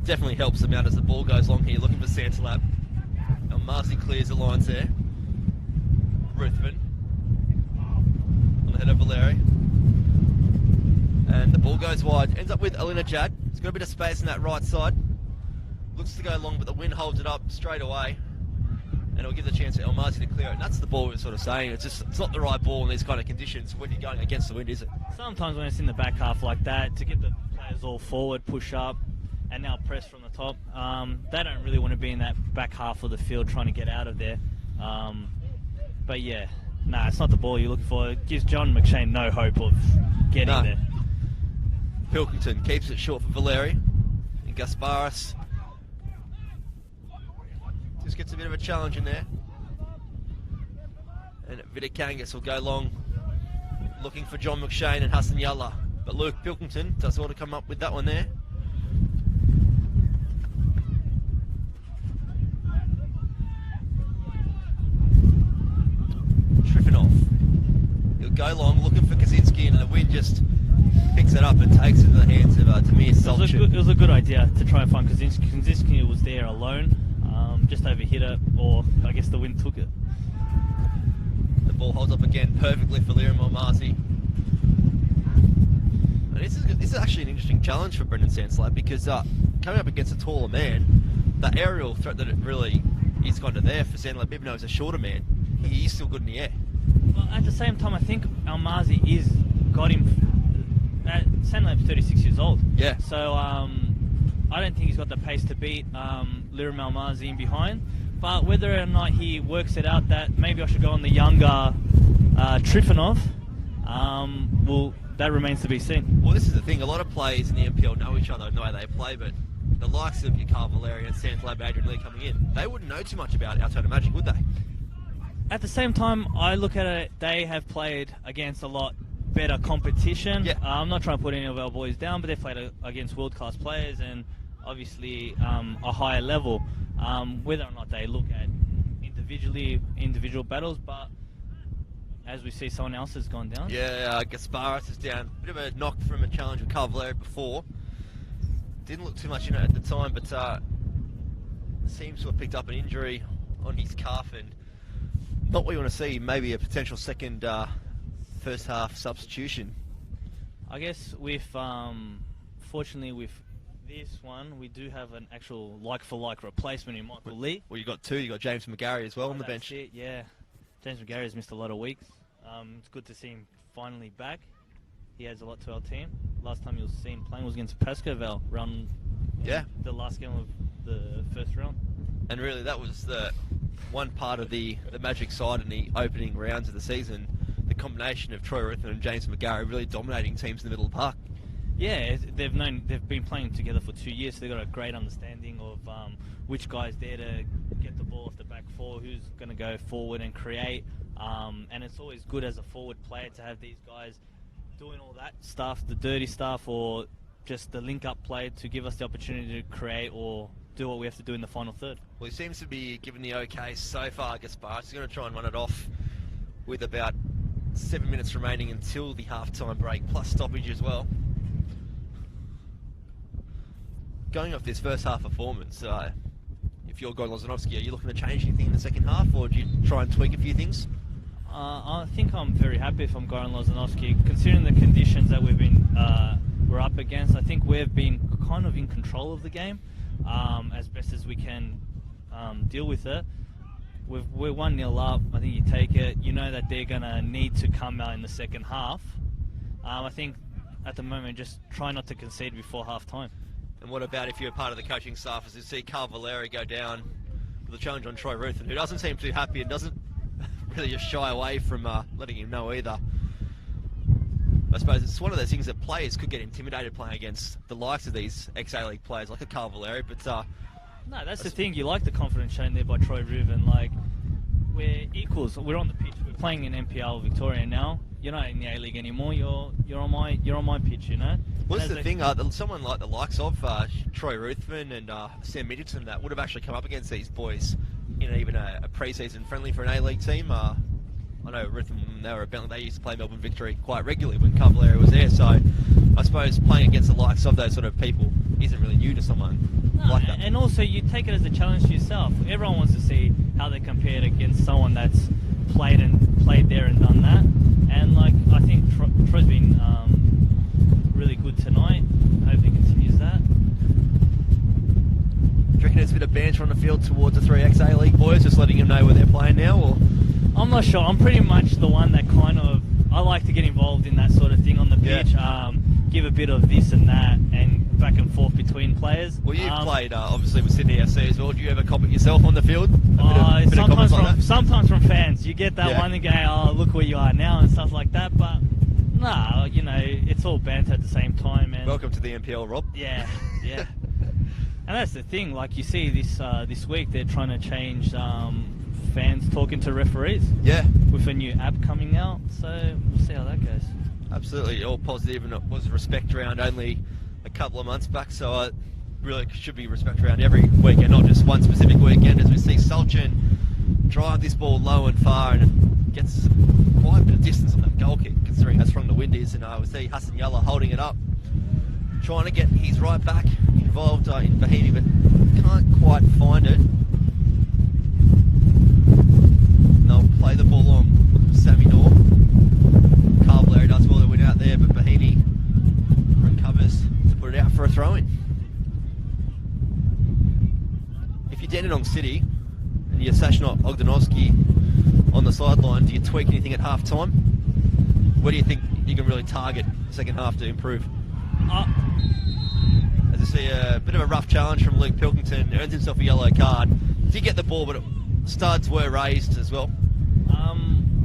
definitely helps them out as the ball goes long here, looking for Santalab. Marcy clears the lines there. Ruthven on the head of Valeri. And the ball goes wide. Ends up with Alina Jad. He's got a bit of space on that right side. Looks to go long, but the wind holds it up straight away. And it'll give the chance to El Marzi to clear it. And that's the ball we were sort of saying. It's not the right ball in these kind of conditions when you're going against the wind, is it? Sometimes when it's in the back half like that, to get the players all forward, push up, and now press from the top, they don't really want to be in that back half of the field trying to get out of there. But yeah, it's not the ball you're looking for. It gives John McShane no hope of getting there. Pilkington keeps it short for Valeri. And Gasparis just gets a bit of a challenge in there. And Vidakangas will go long, looking for John McShane and Hassan Yalla. But Luke Pilkington does well to come up with that one there. Trifonov. He'll go long, looking for Kaczynski, and the wind just picks it up and takes it into the hands of Demir Solchuk. It was a good idea to try and find Kaczynski. Kaczynski was there alone, just overhit it, or I guess the wind took it. The ball holds up again perfectly for Liam Marzi. And this is actually an interesting challenge for Brendan Sanslab, because coming up against a taller man, the aerial threat that it really is kind of there for Sanslab, even though he's a shorter man, he is still good in the air. Well, at the same time, I think Almazi got him. Sanlab's 36 years old. Yeah. So I don't think he's got the pace to beat Liram Almazi in behind. But whether or not he works it out that maybe I should go on the younger Trifonov, that remains to be seen. Well, this is the thing. A lot of players in the NPL know each other and know how they play, but the likes of your Carl Valeri and Sanslab, Adrian Lee coming in, they wouldn't know too much about Altona Magic, would they? At the same time, I look at it, they have played against a lot better competition. Yeah. I'm not trying to put any of our boys down, but they've played against world-class players and obviously a higher level. Whether or not they look at individual battles, but as we see, someone else has gone down. Yeah, Gasparis is down. Bit of a knock from a challenge with Carl Valeri before. Didn't look too much in it at the time, but seems to have picked up an injury on his calf, and not what you want to see. Maybe a potential second first half substitution. I guess fortunately with this one, we do have an actual like-for-like replacement in Michael Lee. Well, you got two. You got James McGarry as well on the bench. It, yeah. James McGarry has missed a lot of weeks. It's good to see him finally back. He adds a lot to our team. Last time you'll see him playing was against Pascoval, the last game of the first round. And really, that was the one part of the Magic side in the opening rounds of the season. The combination of Troy Ruthven and James McGarry really dominating teams in the middle of the park. Yeah, they've been playing together for 2 years, so they've got a great understanding of which guy's there to get the ball off the back four, who's going to go forward and create. And it's always good as a forward player to have these guys doing all that stuff, the dirty stuff, or just the link-up play to give us the opportunity to create or do what we have to do in the final third. Well, he seems to be given the okay so far, Gaspar. He's going to try and run it off with about 7 minutes remaining until the half-time break, plus stoppage as well. Going off this first half performance, if you're Goran Lozanovsky, are you looking to change anything in the second half, or do you try and tweak a few things? I think I'm very happy if I'm Goran Lozanovsky, considering the conditions that we're up against. I think we've been kind of in control of the game as best as we can deal with it. We're 1-0 up. I think you take it. You know that they're going to need to come out in the second half. I think at the moment, just try not to concede before half-time. And what about if you're part of the coaching staff, as you see Carl Valeri go down with a challenge on Troy Ruthven, who doesn't seem too happy and doesn't really just shy away from letting him know either. I suppose it's one of those things that players could get intimidated playing against the likes of these ex-A-League players like a Carl Valeri, but no, that's the thing. You like the confidence shown there by Troy Ruthven. Like, we're equals. We're on the pitch. We're playing in NPL Victoria now. You're not in the A-League anymore. You're on my pitch, you know. What's the thing? Someone like the likes of Troy Ruthven and Sam Mitchelson that would have actually come up against these boys in even a pre-season friendly for an A-League team. I know Ruthven, they used to play Melbourne Victory quite regularly when Cavalieri was there, so I suppose playing against the likes of those sort of people isn't really new to someone like that. And also you take it as a challenge to yourself. Everyone wants to see how they compared against someone that's played there and done that. And like, I think Troy's been really good tonight. I hope he continues that. Do you reckon there's a bit of banter on the field towards the 3X A-League boys, just letting them know where they're playing now? Or I'm not sure. I'm pretty much the one that I like to get involved in that sort of thing on the pitch. Yeah. Give a bit of this and that and back and forth between players. Well, you've played obviously with Sydney FC as well. Do you ever comment yourself on the field? Sometimes from fans. You get that one and go, oh, look where you are now and stuff like that. But no, you know, it's all banter at the same time. And welcome to the NPL, Rob. Yeah. And that's the thing. Like you see this week, they're trying to change fans talking to referees. Yeah. With a new app coming out, so we'll see how that goes. Absolutely, all positive, and it was respect round only a couple of months back, so it really should be respect round every weekend, not just one specific weekend, as we see Sulchin drive this ball low and far, and it gets quite a bit of distance on that goal kick, considering how strong the wind is, and we see Hassan Yalla holding it up, trying to get his right back involved in Bahimi, but can't quite find it. And they'll play the ball on Sammy North. Carl Blair does well to win out there, but Bahimi recovers to put it out for a throw-in. If you're Dandenong City and you're Sashnot Ogdanovsky on the sideline, do you tweak anything at half-time? Where do you think you can really target the second half to improve? As I see a bit of a rough challenge from Luke Pilkington, earns himself a yellow card. Did get the ball, but studs were raised as well.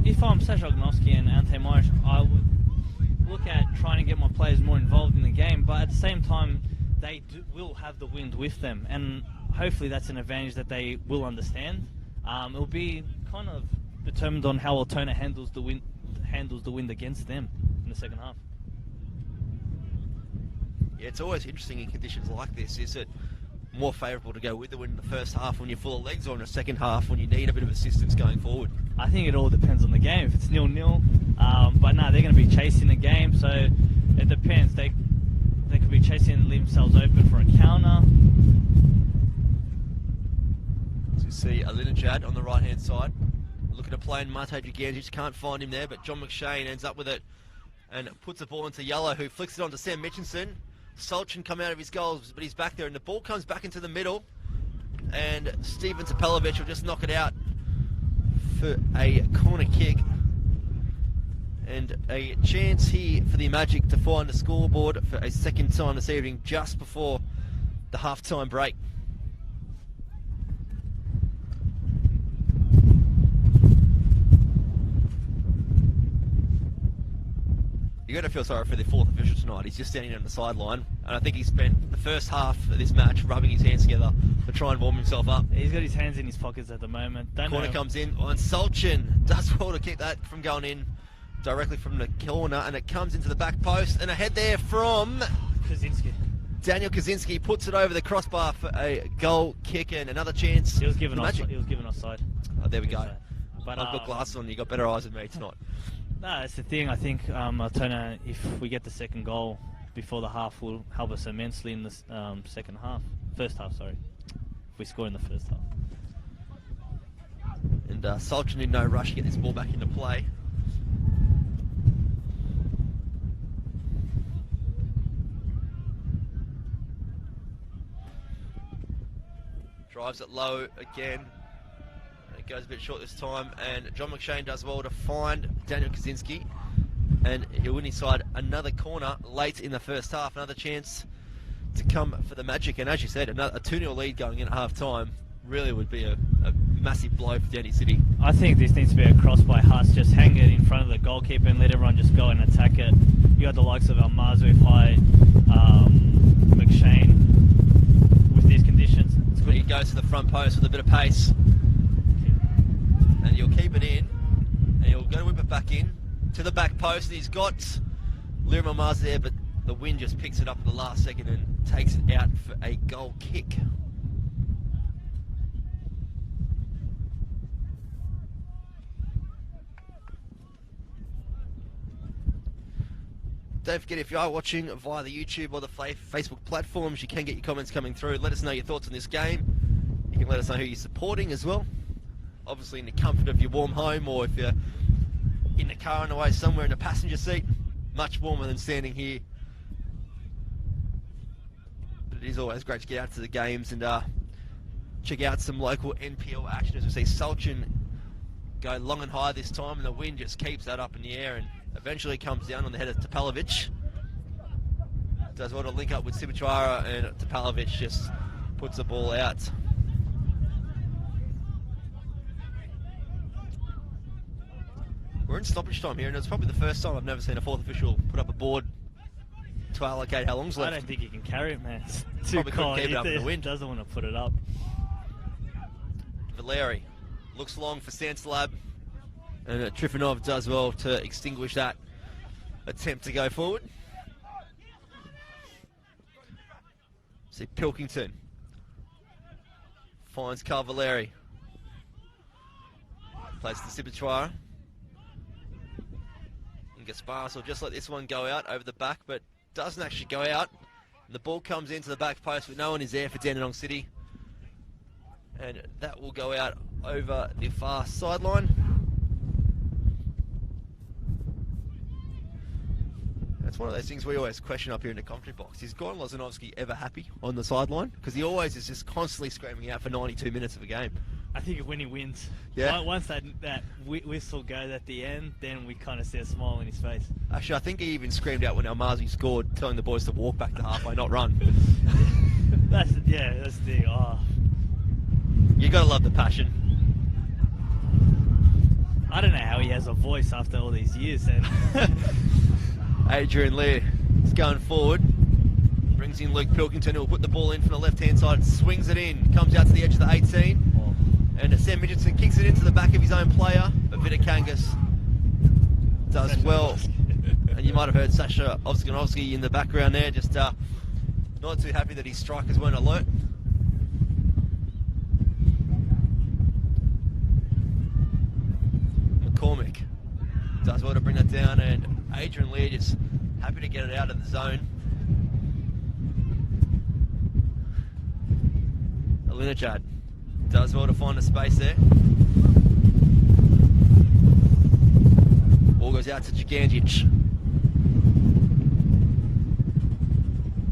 If I'm Sash Ogdanovsky and Ante Morish, I would look at trying to get my players more involved in the game, but at the same time, they will have the wind with them, and hopefully that's an advantage that they will understand. It'll be kind of determined on how Altona handles the wind against them in the second half. Yeah, it's always interesting in conditions like this. Is it more favourable to go with the wind in the first half when you're full of legs, or in the second half when you need a bit of assistance going forward? I think it all depends on the game. If it's 0-0, but no, they're going to be chasing the game, so it depends. They could be chasing and leave themselves open for a counter. So you see Alinajad on the right-hand side. Looking to play in Mate Gigantic, can't find him there, but John McShane ends up with it and puts the ball into Yellow, who flicks it onto Sam Mitchinson. Solchin come out of his goals, but he's back there, and the ball comes back into the middle, and Steven Topalovic will just knock it out for a corner kick, and a chance here for the Magic to find the scoreboard for a second time this evening, just before the half-time break. You've got to feel sorry for the fourth official tonight. He's just standing on the sideline, and I think he spent the first half of this match rubbing his hands together to try and warm himself up. He's got his hands in his pockets at the moment. Corner comes in, and Solchin does well to keep that from going in directly from the corner, and it comes into the back post, and ahead there from Kaczynski. Daniel Kaczynski puts it over the crossbar for a goal kick, and another chance. He was given offside. Oh, there we go. But I've got glasses on. You got better eyes than me tonight. No, that's the thing. I think Altona, if we get the second goal before the half, will help us immensely in the first half. Sorry, if we score in the first half. And Solchin in no rush to get this ball back into play. Drives it low again. It goes a bit short this time, and John McShane does well to find Daniel Kaczynski, and he'll win his side another corner late in the first half. Another chance to come for the Magic, and as you said, a 2-0 lead going in at half time really would be a massive blow for Dandy City. I think this needs to be a cross by Haas. Just hang it in front of the goalkeeper and let everyone just go and attack it. You got the likes of Almazu, High, McShane. With these conditions, it's good. He goes to the front post with a bit of pace, and he'll keep it in, and he'll go to whip it back in to the back post. He's got Liram Almazu there, but the wind just picks it up at the last second and takes it out for a goal kick. Don't forget, if you are watching via the YouTube or the Facebook platforms, you can get your comments coming through. Let us know your thoughts on this game. You can let us know who you're supporting as well. Obviously in the comfort of your warm home, or if you're in the car on the way somewhere in the passenger seat, much warmer than standing here. But it is always great to get out to the games and check out some local NPL action, as we see Solchin go long and high this time, and the wind just keeps that up in the air and eventually comes down on the head of Topalovic. Does well to link up with Sibichara, and Topalovic just puts the ball out. We're in stoppage time here, and it's probably the first time I've never seen a fourth official put up a board to allocate how long's left. I don't think he can carry it, man. It's too Probably couldn't cold. keep it up in the He wind. doesn't want to put it up. Valeri looks long for Sansalab, and Trifonov does well to extinguish that attempt to go forward. See Pilkington finds Cavalieri, plays to Sibichara, and Gasparis will just let this one go out over the back, but doesn't actually go out. And the ball comes into the back post, but no one is there for Dandenong City, and that will go out over the far sideline. It's one of those things we always question up here in the commentary box. Is Goran Lozanovsky ever happy on the sideline? Because he always is just constantly screaming out for 92 minutes of a game. I think when he wins, Yeah. Once that whistle goes at the end, then we kind of see a smile in his face. Actually, I think he even screamed out when Almazu scored, telling the boys to walk back to halfway, not run. That's the oh. You gotta love the passion. I don't know how he has a voice after all these years. And Adrian Lear is going forward, brings in Luke Pilkington, who will put the ball in from the left-hand side, swings it in, comes out to the edge of the 18, and Sam Midgetson kicks it into the back of his own player, but Vidakangas does well. And you might have heard Sasha Ovskanovsky in the background there, just not too happy that his strikers weren't alert. McCormick does well to bring that down, and Adrian Lear just happy to get it out of the zone. Alinajad does well to find a space there. Ball goes out to Giganjic.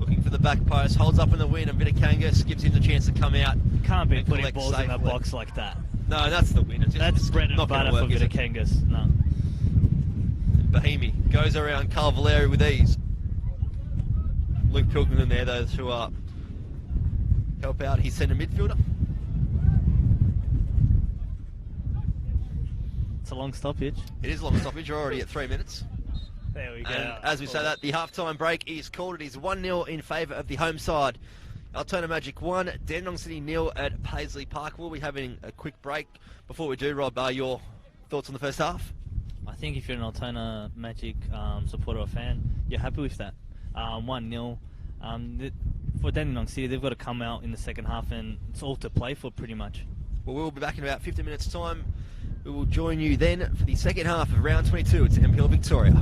Looking for the back post, holds up in the win, and Vitakangas gives him the chance to come out. Can't be and putting collect balls in that safely. box like that. No, that's the win. That's bread and not gonna butter for work, is it? Vitakangas. No. Bahimi goes around Carl Valeri with ease. Luke Pilkington there, those who help out his centre midfielder. It's a long stoppage. It is a long stoppage. You're already at 3 minutes. There we go. And as we say that, the half-time break is called. It is 1-0 in favour of the home side. Altona Magic 1, Dandenong City 0 at Paisley Park. We'll be having a quick break. Before we do, Rob, your thoughts on the first half? I think if you're an Altona Magic supporter or fan, you're happy with that. 1-0. For Dandenong City, they've got to come out in the second half, and it's all to play for pretty much. Well, we'll be back in about 15 minutes' time. We will join you then for the second half of round 22. It's NPL Victoria.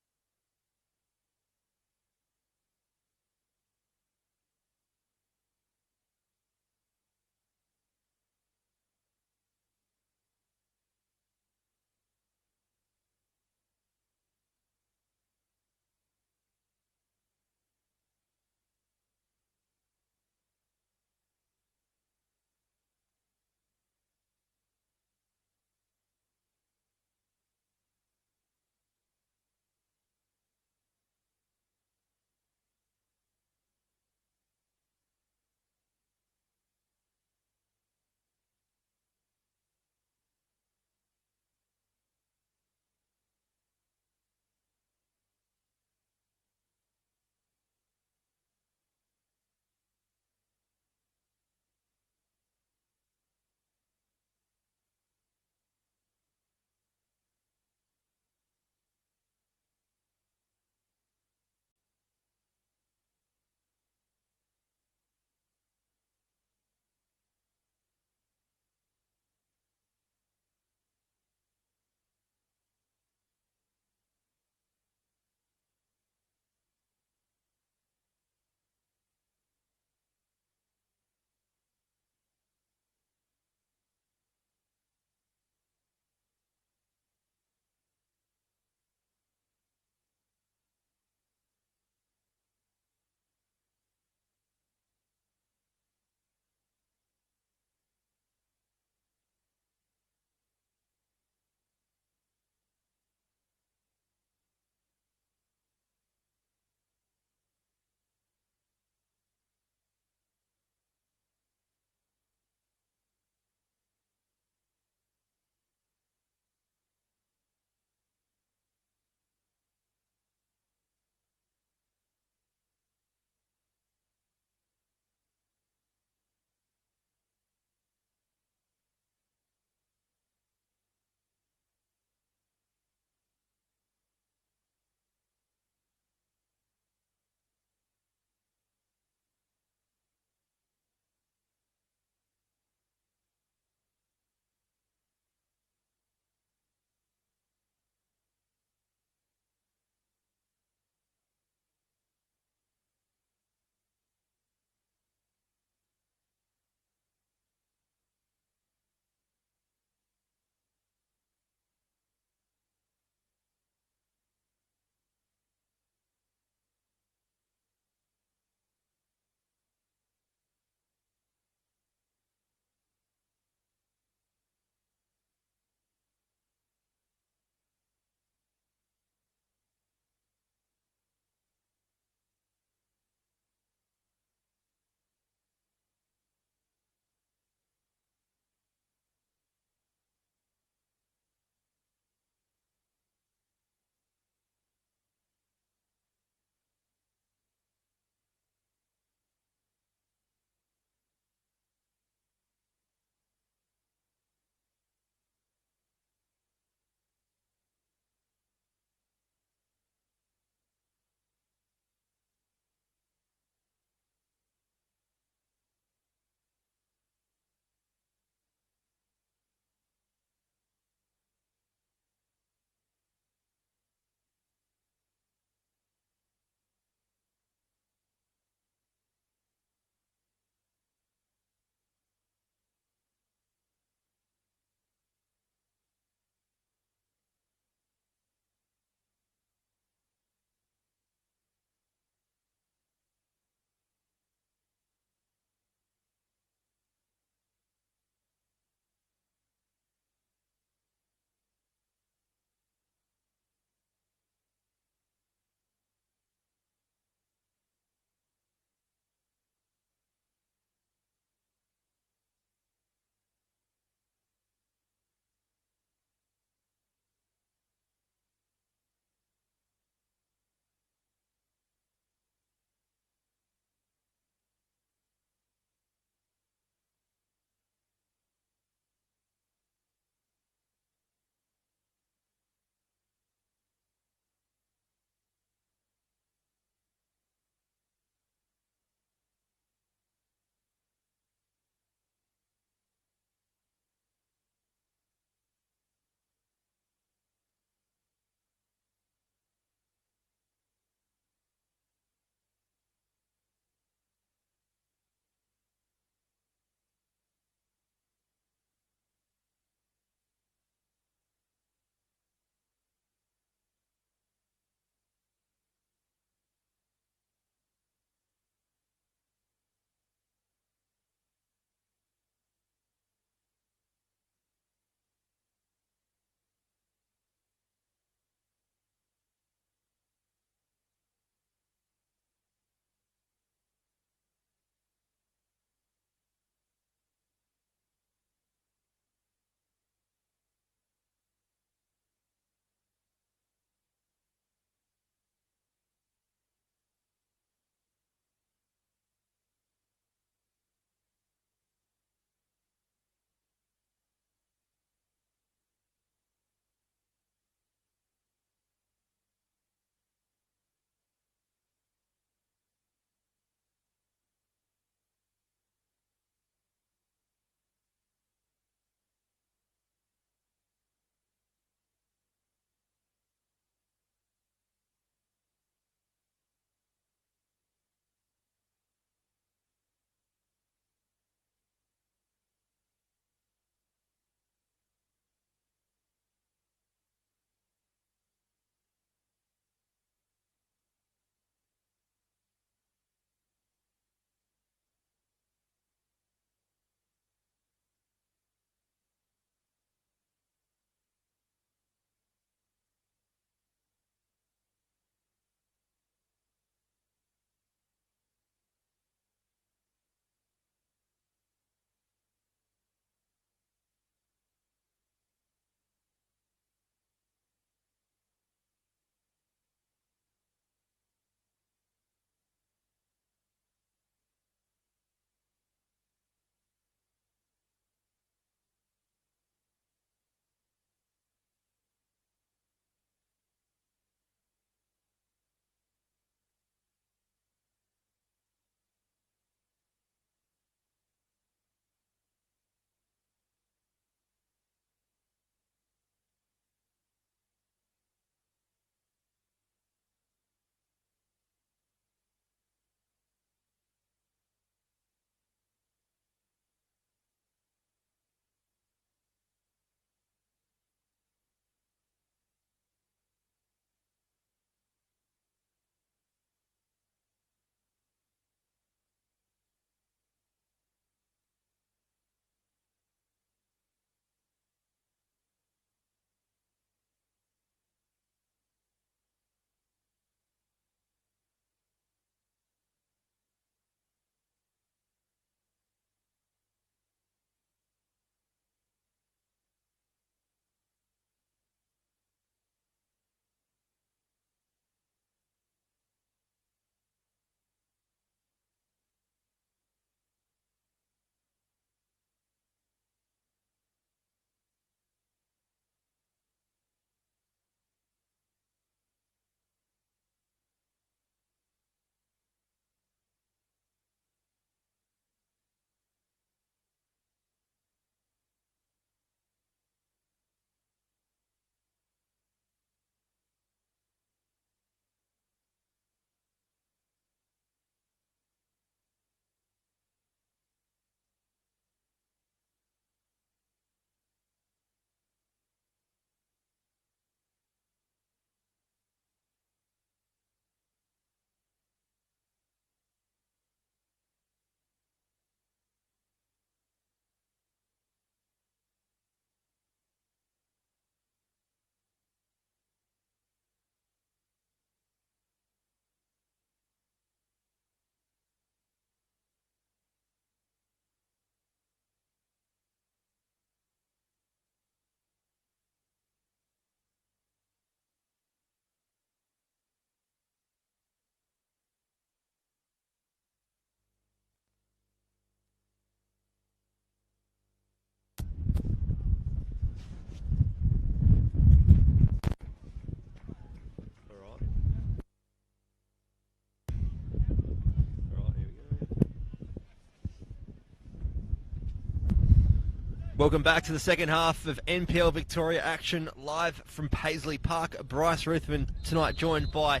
Welcome back to the second half of NPL Victoria action, live from Paisley Park. Bryce Ruthven tonight joined by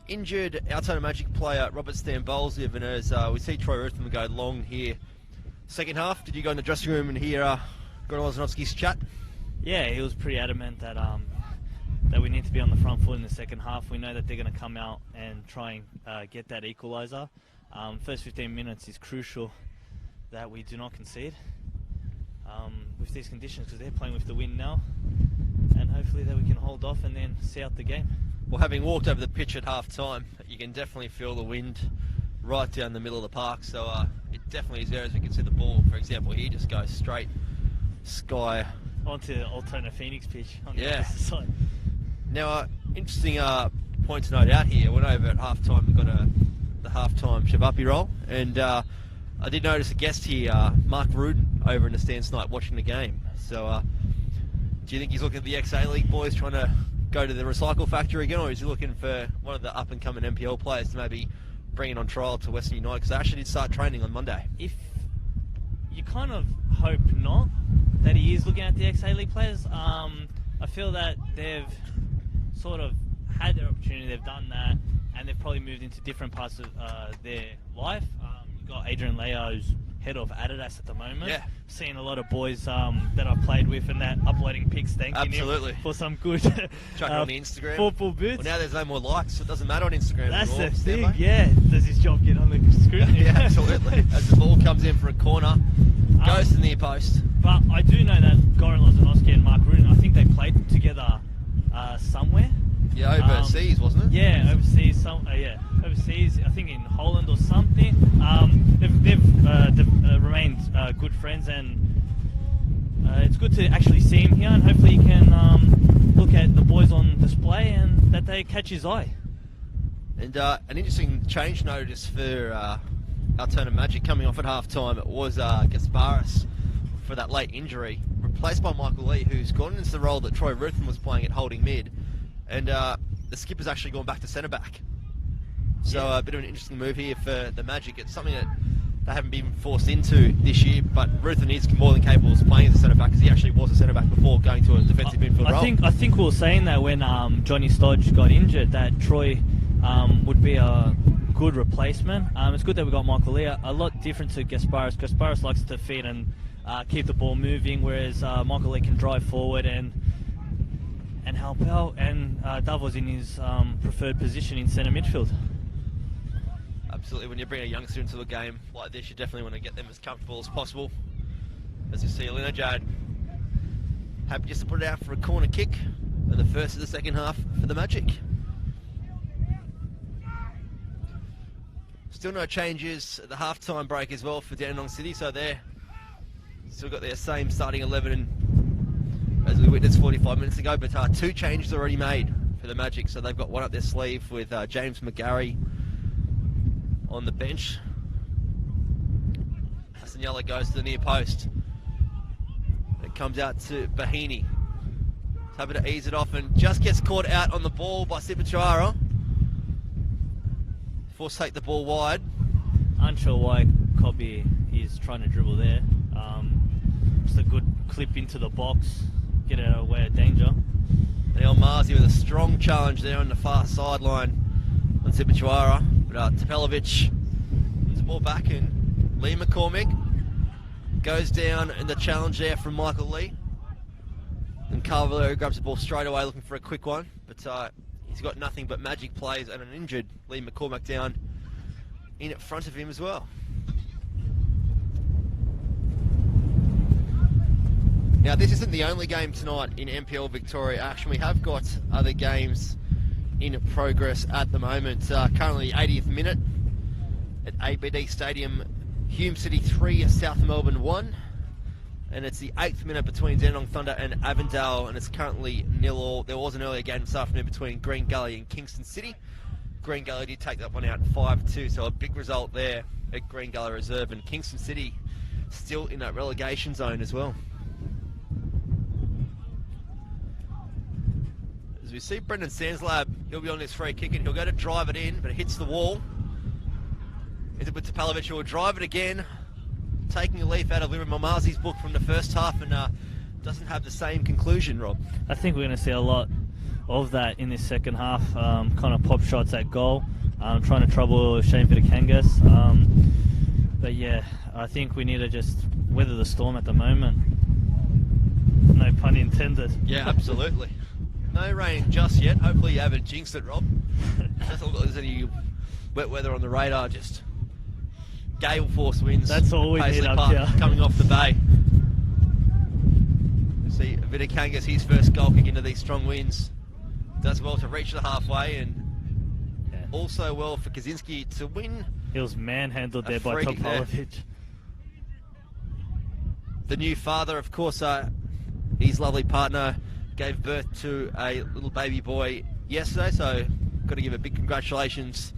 injured Altona Magic player Robert Stambolsiev, and as we see Troy Ruthven go long here. Second half, did you go in the dressing room and hear Goran Lozanovski's chat? Yeah, he was pretty adamant that that we need to be on the front foot in the second half. We know that they're going to come out and try and get that equaliser. First 15 minutes is crucial that we do not concede with these conditions, because they're playing with the wind now, and hopefully that we can hold off and then see out the game. Well, having walked over the pitch at half time, you can definitely feel the wind right down the middle of the park, so it definitely is there. As we can see the ball, for example, here just goes straight sky onto the Altona Phoenix pitch on the yeah. opposite side. Now, interesting point to note out here. Went over at half time and got the half time Shavapi roll, and I did notice a guest here, Mark Rudin, over in the stands tonight watching the game. So, do you think he's looking at the XA League boys trying to go to the recycle factory again, or is he looking for one of the up-and-coming NPL players to maybe bring it on trial to Western United? Because they actually did start training on Monday. If you kind of hope not that he is looking at the XA League players, I feel that they've sort of had their opportunity, they've done that, and they've probably moved into different parts of their life. You've got Adrian Leo, who's head of Adidas at the moment. Yeah. Seeing a lot of boys that I've played with and that uploading pics, thanking him for some good chucking on the Instagram. Football boots. Well, now there's no more likes, so it doesn't matter on Instagram That's anymore. the thing, yeah. Does his job get on the scrutiny? Yeah, absolutely. As the ball comes in for a corner, goes to the near post. But I do know that Goran Lozanovski and Mark Rudin, I think they played together somewhere. Yeah, overseas, wasn't it? Yeah, overseas. Overseas. I think in Holland or something. They've remained good friends, and it's good to actually see him here, and hopefully he can look at the boys on display and that they catch his eye. And an interesting change notice for Altona Magic coming off at half time. It was Gasparis for that late injury, replaced by Michael Lee, who's gone into the role that Troy Ruthven was playing at holding mid. And the skipper's actually gone back to centre-back. So a bit of an interesting move here for the Magic. It's something that they haven't been forced into this year, but Ruthven is more than capable of playing as a centre-back, because he actually was a centre-back before going to a defensive midfield role. I think we were saying that when Johnny Stodge got injured, that Troy would be a good replacement. It's good that we got Michael Lee. A lot different to Gasparis. Gasparis likes to feed and keep the ball moving, whereas Michael Lee can drive forward and help out, and Dove was in his preferred position in centre midfield. Absolutely, when you bring a youngster into a game like this, you definitely want to get them as comfortable as possible. As you see, Alina Jad happy just to put it out for a corner kick in the first of the second half for the Magic. Still no changes at the half-time break as well for Dandenong City, so they're still got their same starting 11 as we witnessed 45 minutes ago, but two changes already made for the Magic, so they've got one up their sleeve with James McGarry on the bench. Hasanyella goes to the near post. It comes out to Bahini. He's happy to ease it off and just gets caught out on the ball by Sipachuara. Force take the ball wide. Unsure why Cobby is trying to dribble there. Just a good clip into the box, get it out of the way of danger. El Marzi with a strong challenge there on the far sideline on Sipachuara. But Tepelevich wins the ball back, and Lee McCormick goes down in the challenge there from Michael Lee. And Carvalho grabs the ball straight away looking for a quick one, but he's got nothing but Magic plays and an injured Lee McCormick down in front of him as well. Now, this isn't the only game tonight in NPL Victoria action. We have got other games in progress at the moment. Currently 80th minute at ABD Stadium, Hume City 3, South Melbourne 1. And it's the 8th minute between Dandenong Thunder and Avondale, and it's currently 0-0. There was an earlier game this afternoon between Green Gully and Kingston City. Green Gully did take that one out 5-2, so a big result there at Green Gully Reserve, and Kingston City still in that relegation zone as well. As we see Brendan Sanslab, he'll be on this free kick and he'll go to drive it in, but it hits the wall. Is it with Topalovic, who will drive it again, taking a leaf out of Liram Malmazi's book from the first half and doesn't have the same conclusion, Rob. I think we're going to see a lot of that in this second half. Kind of pop shots at goal, trying to trouble Shane Vitakangas. But yeah, I think we need to just weather the storm at the moment. No pun intended. Yeah, absolutely. No rain just yet. Hopefully you haven't jinxed it, Rob. Doesn't look like there's any wet weather on the radar, just gale force winds. That's all we Paisley need up Park here. coming off the bay. See Vitakangas, his first goal kick into these strong winds. Does well to reach the halfway, and also well for Kaczynski to win. He was manhandled there by free kick there. Topalovic. The new father, of course, his lovely partner gave birth to a little baby boy yesterday, so got to give a big congratulations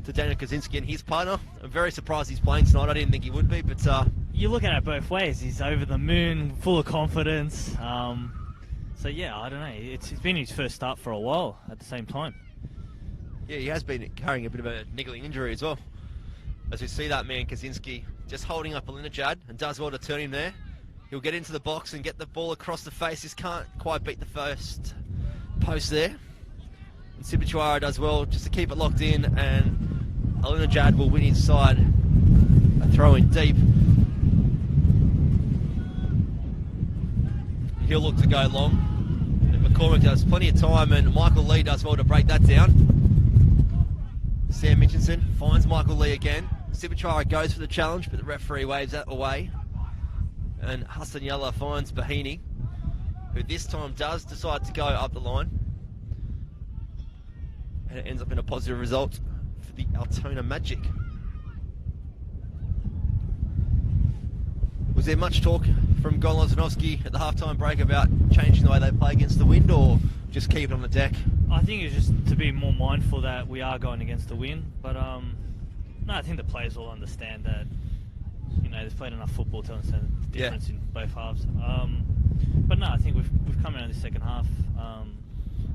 to Daniel Kaczynski and his partner. I'm very surprised he's playing tonight. I didn't think he would be, but You look at it both ways. He's over the moon, full of confidence. So yeah, I don't know. It's been his first start for a while at the same time. yeah, he has been carrying a bit of a niggling injury as well. As we see that man Kaczynski just holding up Alinejad and does well to turn him there. He'll get into the box and get the ball across the face. Just can't quite beat the first post there. And Sibichuara does well just to keep it locked in, and Alinejad will win inside. A throw in deep. He'll look to go long. And McCormick does plenty of time, and Michael Lee does well to break that down. Sam Mitchinson finds Michael Lee again. Sibichuara goes for the challenge, but the referee waves that away. And Hassan Yalla finds Bahini, who this time does decide to go up the line. And it ends up in a positive result for the Altona Magic. Was there much talk from Gon Lozanovsky at the halftime break about changing the way they play against the wind, or just keep it on the deck? I think it's just to be more mindful that we are going against the wind. But no, I think the players will understand that. You know, they've played enough football to understand the difference in both halves. But no, I think we've come out in the second half.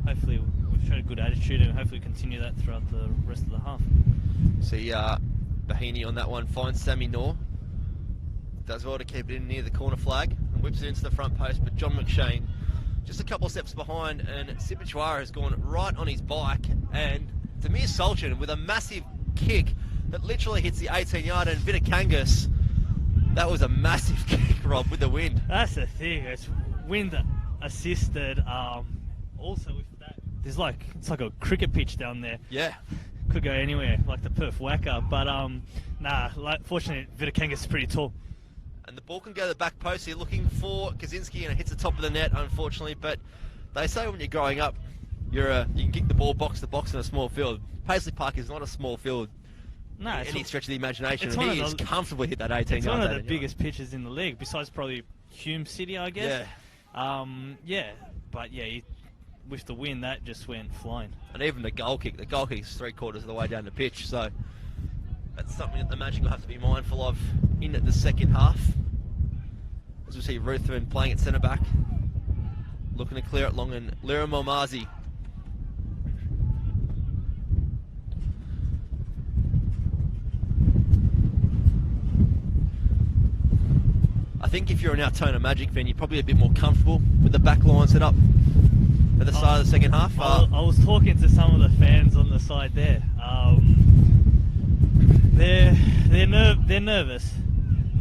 Hopefully we've shown a good attitude, and hopefully continue that throughout the rest of the half. See Bahini on that one finds Sammy Noor. Does well to keep it in near the corner flag and whips it into the front post, but John McShane just a couple of steps behind, and Sibichuara has gone right on his bike, and Demir Solchin with a massive kick that literally hits the 18-yard, and Vitakangas, that was a massive kick, Rob, with the wind. That's the thing, it's wind assisted. Also with that, it's like a cricket pitch down there. Yeah. Could go anywhere, like the Perth Wacker, but fortunately Vitakangas is pretty tall. And the ball can go to the back post here, looking for Kaczynski, and it hits the top of the net, unfortunately. But they say when you're growing up, you can kick the ball box to box in a small field. Paisley Park is not a small field. No, any stretch of the imagination, it's and he has comfortably hit that 18 It's yards. one of the biggest pitches in the league, besides probably Hume City, I guess. Yeah. But with the wind, that just went flying. And even the goal kick is 3/4 of the way down the pitch, so that's something that the Magic will have to be mindful of in the second half. As we see Ruthven playing at centre back, looking to clear it long, and Liram Malmazi. I think if you're an Altona Magic fan, you're probably a bit more comfortable with the back line set up at the start of the second half. I was talking to some of the fans on the side there. They're nervous.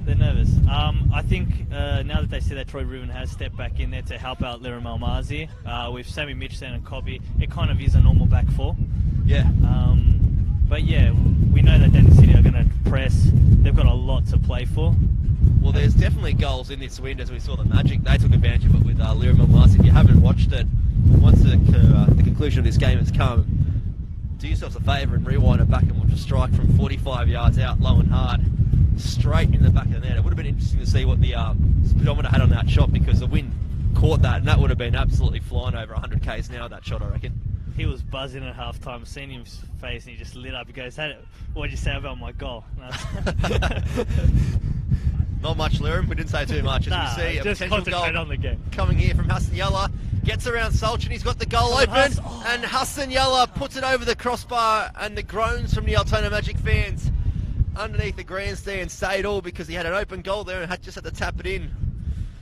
They're nervous. I think now that they see that Troy Ruben has stepped back in there to help out Liram Malmazi, with Sammy Mitchell and Cobby, it kind of is a normal back four. Yeah. But yeah, we know that Dandenong City are going to press. They've got a lot to play for. Well, there's definitely goals in this wind, as we saw the Magic. They took advantage of it with Liram Malmazi. If you haven't watched it, once the conclusion of this game has come, do yourselves a favour and rewind it back and watch a strike from 45 yards out, low and hard, straight in the back of the net. It would have been interesting to see what the speedometer had on that shot, because the wind caught that, and that would have been absolutely flying over 100 k's an hour, that shot, I reckon. He was buzzing at halftime, seeing his face, and he just lit up. He goes, "What'd you say about my goal?" Not much, Liram. We didn't say too much. As we see a just potential concentrate goal on the game. coming here from Hassan Yalla. Gets around Solchin. He's got the goal open. And Hassan Yalla puts it over the crossbar, and the groans from the Altona Magic fans underneath the grandstand, stayed all because he had an open goal there and just had to tap it in.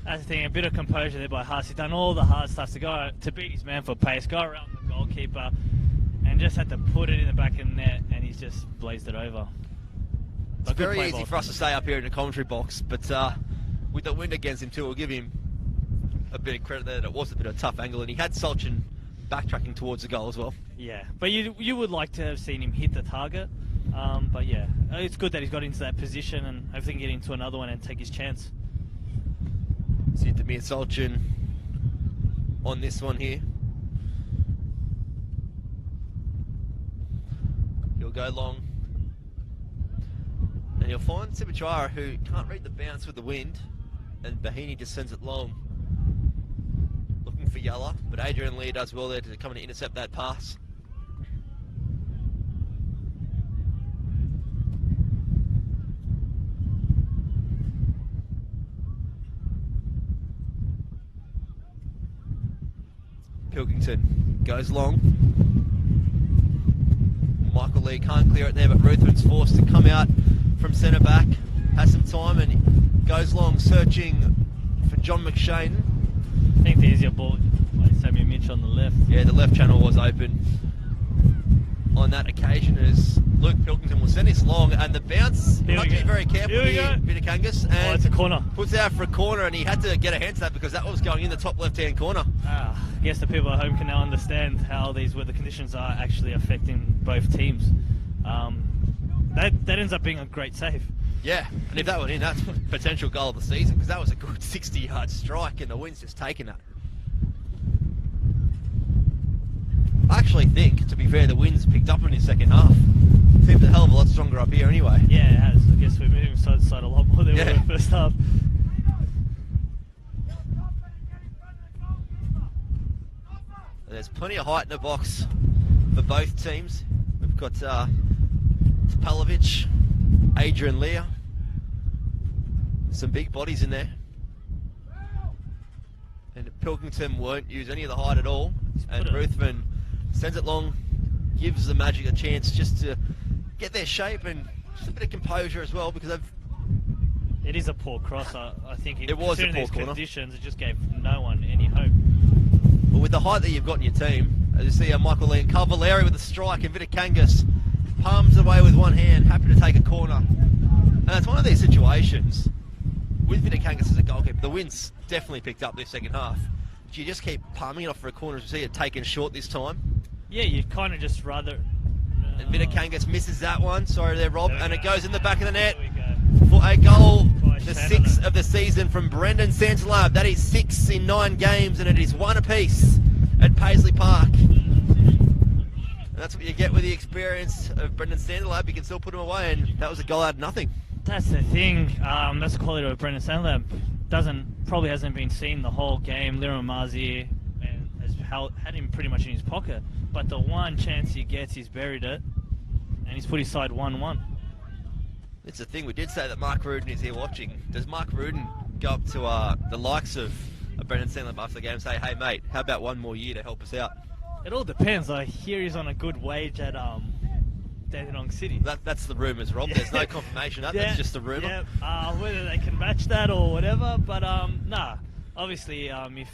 That's the thing, a bit of composure there by Haas. He's done all the hard stuff to beat his man for pace, go around the goalkeeper, and just had to put it in the back of the net, and he's just blazed it over. It's very easy for us to stay up here in the commentary box, but with the wind against him too, we'll give him a bit of credit there that it was a bit of a tough angle, and he had Solchin backtracking towards the goal as well. Yeah, but you would like to have seen him hit the target, but yeah, it's good that he's got into that position and hopefully get into another one and take his chance. See Damir Solchin on this one here. He'll go long. And you'll find Sibichara, who can't read the bounce with the wind, and Bahini just sends it long. Looking for Yalla, but Adrian Lear does well there to come and intercept that pass. Pilkington goes long. Michael Lee can't clear it there, but Ruthven's forced to come out from centre back, has some time and goes long, searching for John McShane. I think the easier ball by Samuel Mitch on the left. Yeah, the left channel was open on that occasion as Luke Pilkington will send this long, and the bounce, have to be very careful here, Vitakangas, and it's a corner. Puts it out for a corner, and he had to get a hand to that because that was going in the top left-hand corner. I guess the people at home can now understand how these weather conditions are actually affecting both teams. That ends up being a great save. Yeah, and if that went in, that's a potential goal of the season, because that was a good 60-yard strike, and the wind's just taken it. I actually think, to be fair, the wind's picked up in the second half. Seems a hell of a lot stronger up here anyway. Yeah, it has. I guess we're moving side to side a lot more than we were in the first half. There's plenty of height in the box for both teams. We've got Palovic, Adrian Lear. Some big bodies in there. And Pilkington won't use any of the height at all. And Ruthven sends it long, gives the Magic a chance just to get their shape and just a bit of composure as well, because it is a poor cross. I think it was a poor corner. Conditions, it just gave no one any hope. Well, with the height that you've got in your team, as you see Michael Lee and Cavalieri with a strike, and Vitakangas palms away with one hand, happy to take a corner. And it's one of these situations with Vitakangas as a goalkeeper. The wind's definitely picked up this second half. But you just keep palming it off for a corner to see it taken short this time. Yeah, you kind of just rather... And Vitakangas misses that one. Sorry there, Rob. And it goes in the back of the net There we for a goal, the Santana. sixth of the season from Brendan Santalab. That is 6 in 9 games, and it is one apiece at Paisley Park. And that's what you get with the experience of Brendan Santalab. You can still put him away, and that was a goal out of nothing. That's the thing. That's the quality of Brendan Sandlab. Probably hasn't been seen the whole game. Liram Mazier has had him pretty much in his pocket. But the one chance he gets, he's buried it. And he's put his side 1-1. It's the thing. We did say that Mark Rudin is here watching. Does Mark Rudin go up to the likes of Brendan Sandlab after the game and say, hey, mate, how about one more year to help us out? It all depends. I hear he's on a good wage at Dandenong City. That's the rumours, Rob. There's no confirmation of that. That's just a rumour. Yeah. Whether they can match that or whatever, but nah. Obviously, if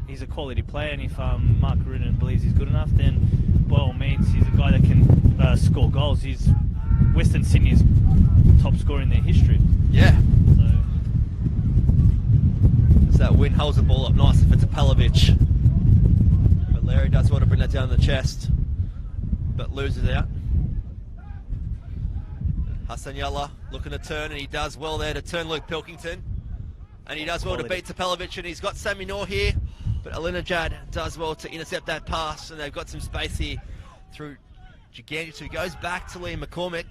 he's a quality player and if Mark Rudin believes he's good enough, then by all means, he's a guy that can score goals. He's Western Sydney's top scorer in their history. Yeah. So that win holds the ball up nice if it's a Palovic. But Larry does want to bring that down the chest, but loses out. Hassan Yalla looking to turn, and he does well there to turn Luke Pilkington. And he does well to beat Topalovic, and he's got Sammy Noor here, but Alinajad does well to intercept that pass, and they've got some space here through Gigantic, who goes back to Liam McCormick,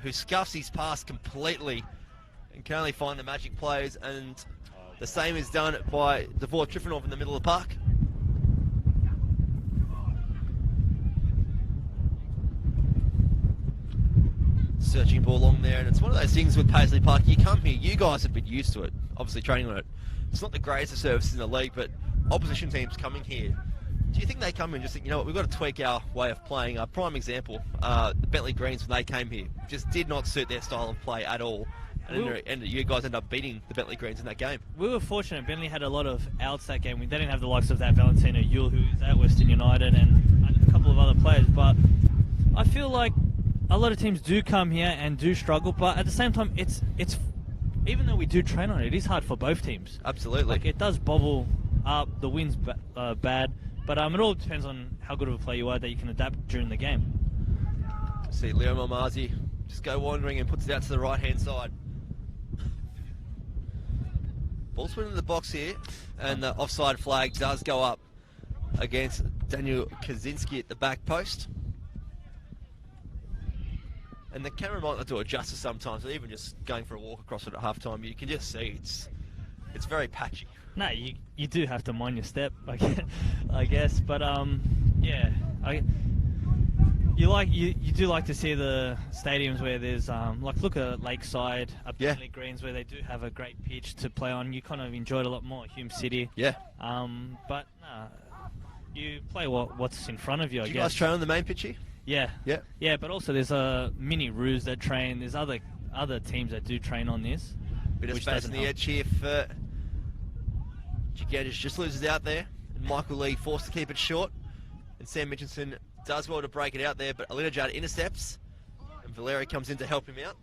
who scuffs his pass completely and can only find the Magic players, and the same is done by Devor Trifonov in the middle of the park. Searching ball along there, and it's one of those things with Paisley Park. You come here, you guys have been used to it, obviously training on it. It's not the greatest of services in the league, but opposition teams coming here Do you think they come in and just think, you know what, we've got to tweak our way of playing? A prime example, the Bentley Greens, when they came here, just did not suit their style of play at all. And you guys end up beating the Bentley Greens in that game. We were fortunate. Bentley had a lot of outs that game. They didn't have the likes of that Valentino Yule, who's at Western United, and a couple of other players. But I feel like a lot of teams do come here and do struggle. But at the same time, it's even though we do train on it, it is hard for both teams. Absolutely. Like, it does bobble up. The wind's bad. But it all depends on how good of a player you are that you can adapt during the game. See Leo Malmazi just go wandering and puts it out to the right-hand side. Ball's put into the box here, and the offside flag does go up against Daniel Kaczynski at the back post. And the camera might not do it justice sometimes, even just going for a walk across it at half-time, you can just see it's very patchy. No, you do have to mind your step, I guess. But yeah, you do like to see the stadiums where there's like, look at Lakeside, up Bentley Greens, where they do have a great pitch to play on. You kind of enjoy it a lot more. Hume City. Yeah. But you play what's in front of you. I guess. You guys train on the main pitch here? Yeah. Yeah. Yeah, but also there's mini roos that train. There's other teams that do train on this. Bit of space on the edge here for Gigantis, just loses out there, and Michael Lee forced to keep it short, and Sam Mitchinson does well to break it out there, but Alinajad intercepts, and Valeri comes in to help him out.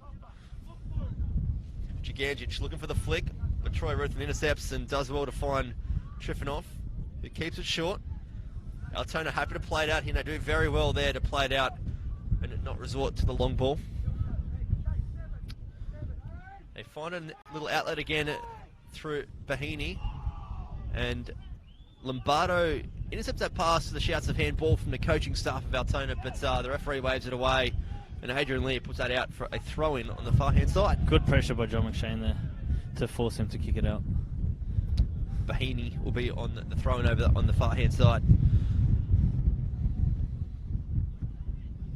Gigantic looking for the flick, but Troy Ruthin intercepts and does well to find Trifonov, who keeps it short. Altona happy to play it out here, they do very well there to play it out and not resort to the long ball. They find a little outlet again through Bahini, and Lombardo intercepts that pass to the shouts of handball from the coaching staff of Altona, but the referee waves it away, and Adrian Lee puts that out for a throw-in on the far-hand side. Good pressure by John McShane there to force him to kick it out. Bahini will be on the throw-in over on the far-hand side.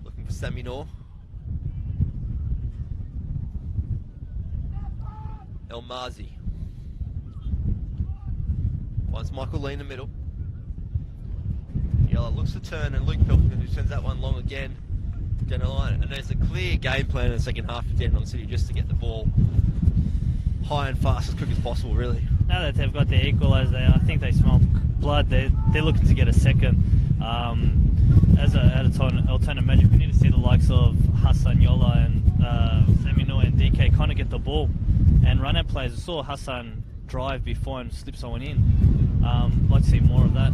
Looking for Sammy Noor. El Mazi. Finds Michael Lee in the middle. Yellow looks to turn, and Luke Pilkington, who sends that one long again down the line. And there's a clear game plan in the second half for Dandenong City just to get the ball high and fast as quick as possible, really. Now that they've got their equaliser, I think they smell blood. They're looking to get a second. As an alternative magic, we need to see the likes of Hassan Yola and Sammy Noor and DK kind of get the ball and run out plays. I saw Hassan drive before and slip someone in. Like to see more of that.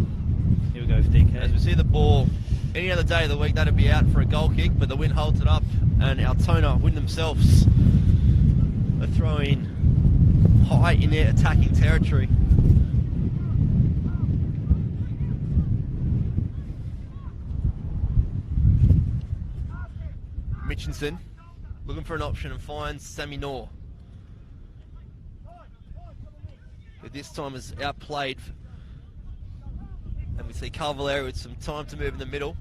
Here we go with DK. As we see the ball any other day of the week, that'd be out for a goal kick, but the wind holds it up, and Altona win themselves a throw-in high in their attacking territory. Mitchinson looking for an option and finds Sammy Noor, who this time is outplayed. And we see Carvalho with some time to move in the middle.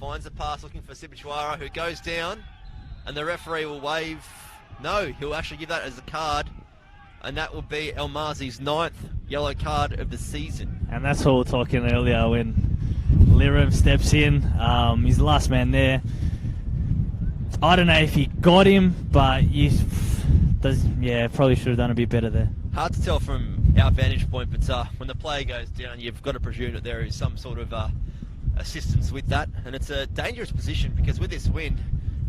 Finds the pass looking for Sibichwara, who goes down, and the referee will wave. No, he'll actually give that as a card, and that will be El Mazi's 9th yellow card of the season. And that's what we were talking earlier when Lirim steps in. He's the last man there. I don't know if he got him, but probably should have done a bit better there. Hard to tell from our vantage point, but when the player goes down, you've got to presume that there is some sort of assistance with that. And it's a dangerous position because with this wind,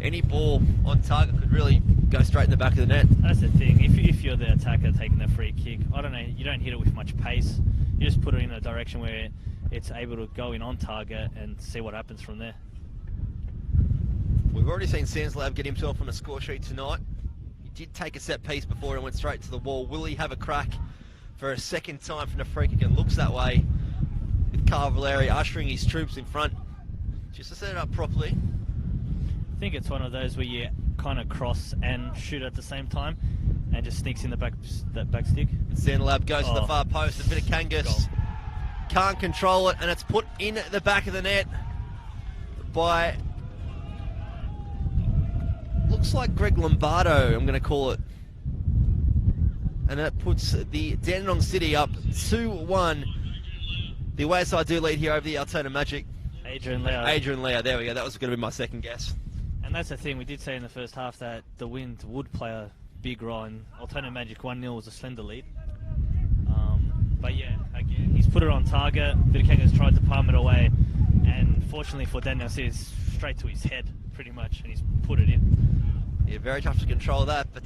any ball on target could really go straight in the back of the net. That's the thing. If you're the attacker taking the free kick, I don't know, you don't hit it with much pace. You just put it in a direction where it's able to go in on target and see what happens from there. We've already seen Sanslab get himself on a score sheet tonight. He did take a set piece before and went straight to the wall. Will he have a crack for a second time from the free kick? And looks that way, with Carvalho ushering his troops in front just to set it up properly. I think it's one of those where you kind of cross and shoot at the same time and just sneaks in that back stick. And Sanslab goes to the far post, a bit of Kangas. Can't control it, and it's put in the back of the net by, looks like Greg Lombardo, I'm going to call it. And that puts the Dandenong City up 2-1 The away side do lead here over the Altona Magic. Adrian Leo. Adrian Leo, there we go. That was going to be my second guess. And that's the thing, we did say in the first half that the wind would play a big role, and Altona Magic 1-0 was a slender lead. But yeah, again, he's put it on target. Vidakenga's tried to palm it away, and fortunately for Dandenong City, it's straight to his head, pretty much, and he's put it in. Yeah, very tough to control that, but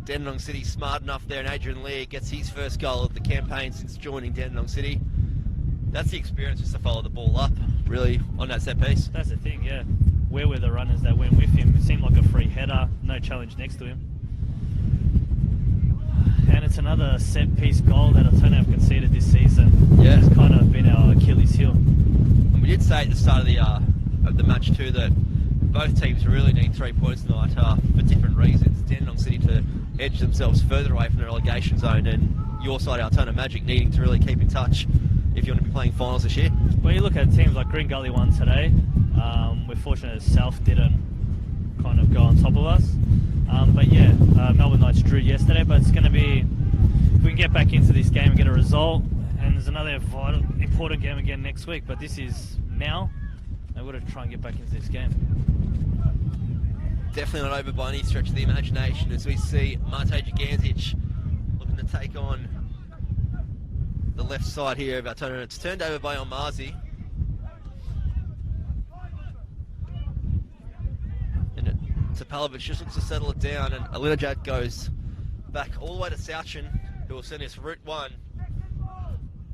Dandenong City smart enough there, and Adrian Lee gets his first goal of the campaign since joining Dandenong City. That's the experience, just to follow the ball up, really, on that set piece. That's the thing, yeah. Where were the runners that went with him? It seemed like a free header, no challenge next to him. And it's another set-piece goal that Altona have conceded this season. Yeah. It's kind of been our Achilles heel. And we did say at the start of the match too that both teams really need 3 points tonight for different reasons. Dandenong City to edge themselves further away from the relegation zone, and your side, Altona Magic, needing to really keep in touch if you want to be playing finals this year. Well, you look at teams like Green Gully won today. We're fortunate that South didn't kind of go on top of us. But yeah, Melbourne Knights drew yesterday, but it's going to be, if we can get back into this game and get a result, and there's another vital, important game again next week, but this is now, they've got to try and get back into this game. Definitely not over by any stretch of the imagination, as we see Mate Gigantic looking to take on the left side here of Altona. It's turned over by Almazi. Tapalovic just looks to settle it down, and Alinajad goes back all the way to Souchin, who will send us Route 1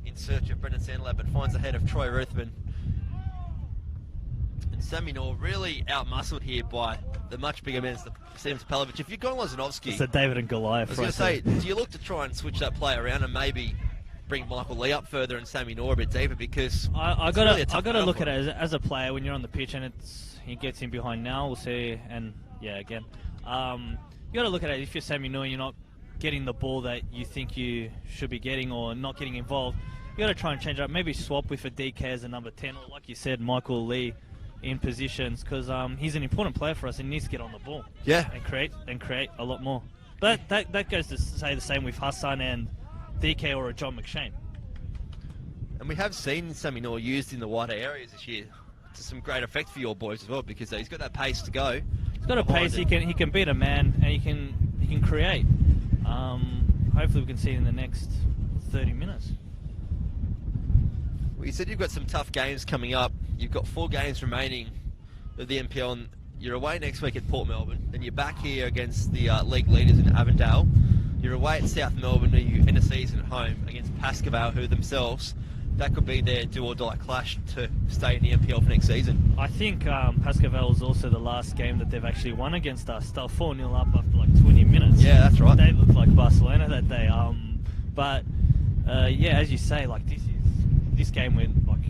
in search of Brendan Sandlab, but finds the head of Troy Ruthven. And Sammy Nor really outmuscled here by the much bigger man, Sam Tapalovic. If you're going Lozanovsky, it's a David and Goliath. I was going to say, do you look to try and switch that play around and maybe bring Michael Lee up further and Sammy Nor a bit deeper? Because I got to look at it as a player when you're on the pitch and he gets in behind now. We'll see, and yeah, again, you got to look at it. If you're Sammy Nor, you're not getting the ball that you think you should be getting, or not getting involved. You got to try and change it up. Maybe swap with a DK as a number 10, or like you said, Michael Lee in positions, because he's an important player for us and he needs to get on the ball. Yeah, and create a lot more. But that goes to say the same with Hassan and DK or a John McShane. And we have seen Sammy Nor used in the wider areas this year to some great effect for your boys as well, because he's got that pace to go. He's got a pace. He can beat a man, and he can create. Hopefully, we can see it in the next 30 minutes. Well, you said you've got some tough games coming up. You've got 4 games remaining of the NPL, and you're away next week at Port Melbourne. Then you're back here against the league leaders in Avondale. You're away at South Melbourne, and you end the season at home against Pascoe, who themselves, that could be their do-or-die clash to stay in the NPL for next season. I think Pascoe is also the last game that they've actually won against us. They're 4-0 up after like 20 minutes. Yeah, that's right. They looked like Barcelona that day. Yeah, as you say, like this game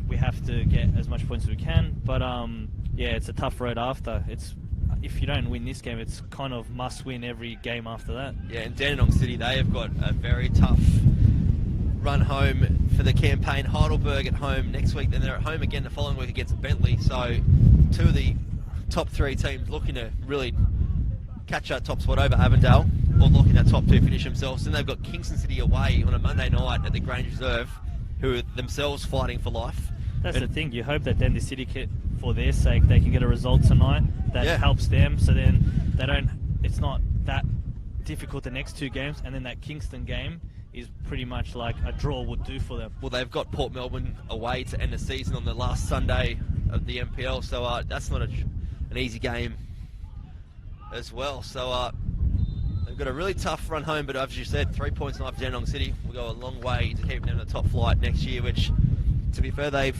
we have to get as much points as we can. But yeah, it's a tough road after. If you don't win this game, it's kind of must win every game after that. Yeah, and Dandenong City, they have got a very tough run home for the campaign. Heidelberg at home next week, then they're at home again the following week against Bentley. So 2 of the top 3 teams looking to really catch that top spot over Avondale, or looking that top 2 finish themselves. Then they've got Kingston City away on a Monday night at the Grange Reserve, who are themselves fighting for life. That's the thing. You hope that then the City, for their sake, they can get a result tonight that helps them, so then they don't. It's not that difficult the next 2 games, and then that Kingston game is pretty much like a draw would do for them. Well, they've got Port Melbourne away to end the season on the last Sunday of the NPL, so that's not an easy game as well. So they've got a really tough run home, but as you said, 3 points tonight for Dandenong City will go a long way to keeping them in the top flight next year, which, to be fair, they've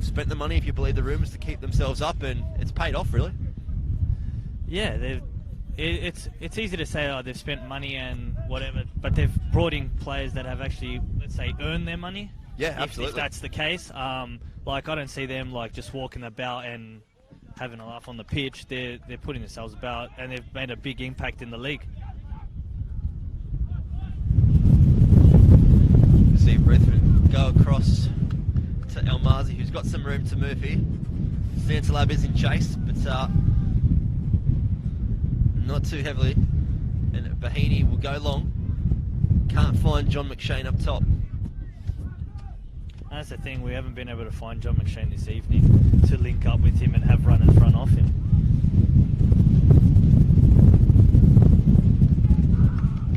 spent the money, if you believe the rumours, to keep themselves up, and it's paid off, really. Yeah, it's easy to say, they've spent money and whatever, but they've brought in players that have actually, let's say, earned their money. Yeah, absolutely. If that's the case, like I don't see them like just walking about and having a laugh on the pitch. They're putting themselves about, and they've made a big impact in the league. See Ruthven go across to Almazi, who's got some room to move here. Santalab is in chase, but not too heavily, and Bahini will go long. Can't find John McShane up top. That's the thing, we haven't been able to find John McShane this evening to link up with him and have run in front of him.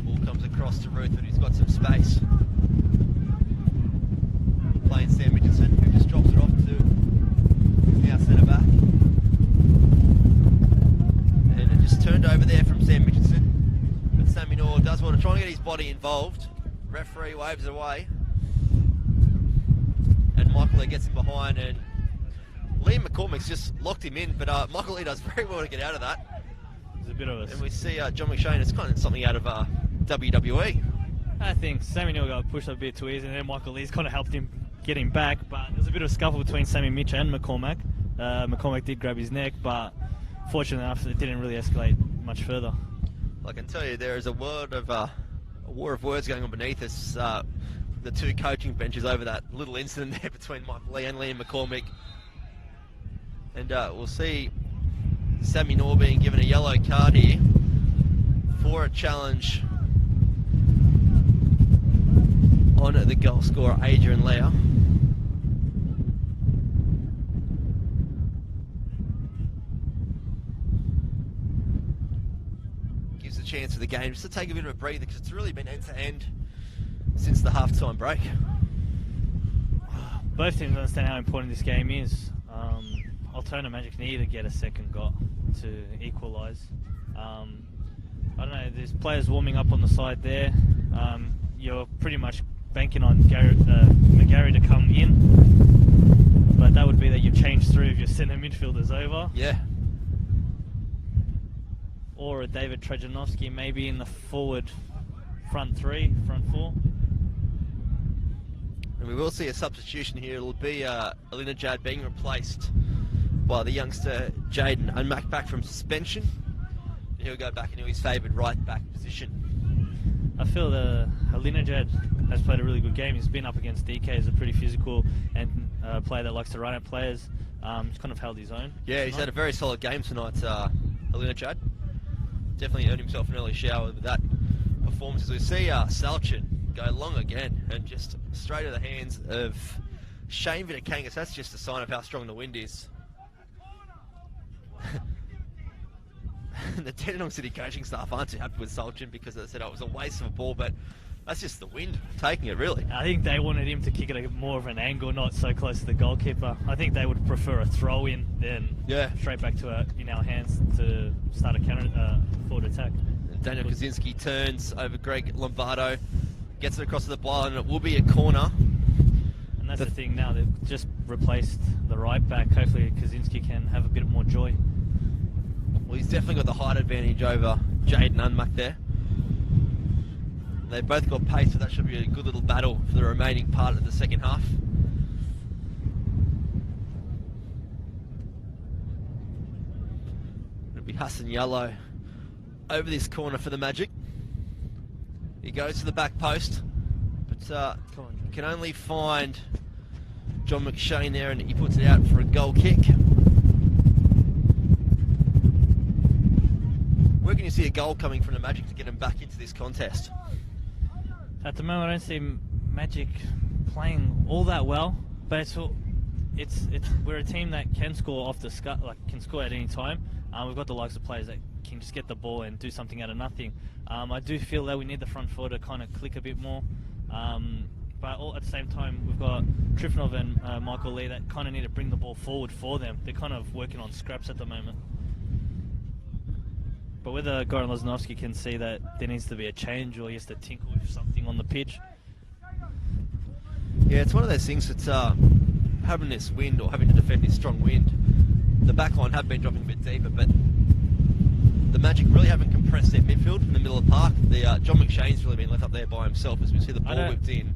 Ball comes across to Ruth, and he's got some space. Playing Sam Mitchelson, who just drops it off to our centre back. And it just turned over there from Sam Mitchelson. But Sammy Nor does want to try and get his body involved. Referee waves it away. And Michael Lee gets him behind, and Liam McCormick's just locked him in, but Michael Lee does very well to get out of that. There's a bit of a... And we see John McShane, it's kind of something out of WWE. I think Sammy Neal got pushed a bit too easy, and then Michael Lee's kind of helped him get him back, but there's a bit of a scuffle between Sammy Mitch and McCormack. McCormack did grab his neck, but fortunately enough, it didn't really escalate much further. I can tell you there is a war of words going on beneath us. The two coaching benches over that little incident there between Michael Lee and Liam McCormick. And we'll see Sammy Nor being given a yellow card here for a challenge on the goal scorer Adrian Lau. Gives a chance for the game just to take a bit of a breather, because it's really been end to end since the half-time break. Both teams understand how important this game is. Altona Magic need to get a second goal to equalise. I don't know, there's players warming up on the side there. You're pretty much banking on McGarry to come in, but that would be that you've changed three of your centre midfielders over. Yeah. Or a David Trajanovski maybe in the forward front four. And we will see a substitution here. It'll be Alinajad being replaced by the youngster Jaden Unmack back from suspension. And he'll go back into his favoured right back position. I feel that Alinajad has played a really good game. He's been up against DK as a pretty physical and player that likes to run at players. He's kind of held his own. Yeah, he's had a very solid game tonight, Alinajad. Definitely earned himself an early shower with that performance. As we see Salchin go long again and just straight to the hands of Shane Vitakangas. That's just a sign of how strong the wind is. The Dandenong City coaching staff aren't too happy with Salchin because they said it was a waste of a ball, but that's just the wind taking it, really. I think they wanted him to kick it at more of an angle, not so close to the goalkeeper. I think they would prefer a throw in than straight back to in our hands to start a counter forward attack. And Daniel Kaczynski turns over Greg Lombardo, gets it across to the bar, and it will be a corner. And that's the thing now, they've just replaced the right back. Hopefully Kaczynski can have a bit more joy. Well, he's definitely got the height advantage over Jaden Unmuck there. They've both got pace, so that should be a good little battle for the remaining part of the second half. It'll be Hassan Yallo over this corner for the Magic. He goes to the back post, but he can only find John McShane there, and he puts it out for a goal kick. Where can you see a goal coming from the Magic to get them back into this contest? At the moment, I don't see Magic playing all that well, but we're a team that can score off the can score at any time. We've got the likes of players that can just get the ball and do something out of nothing. I do feel that we need the front four to kind of click a bit more, but at the same time, we've got Trifonov and Michael Lee that kind of need to bring the ball forward for them. They're kind of working on scraps at the moment. But whether Goran Loznovsky can see that there needs to be a change, or he has to tinker with something on the pitch. Yeah, it's one of those things that's having this wind, or having to defend this strong wind. The back line have been dropping a bit deeper, but the Magic really haven't compressed their midfield in the middle of the park. John McShane's really been left up there by himself, as we see the ball whipped in,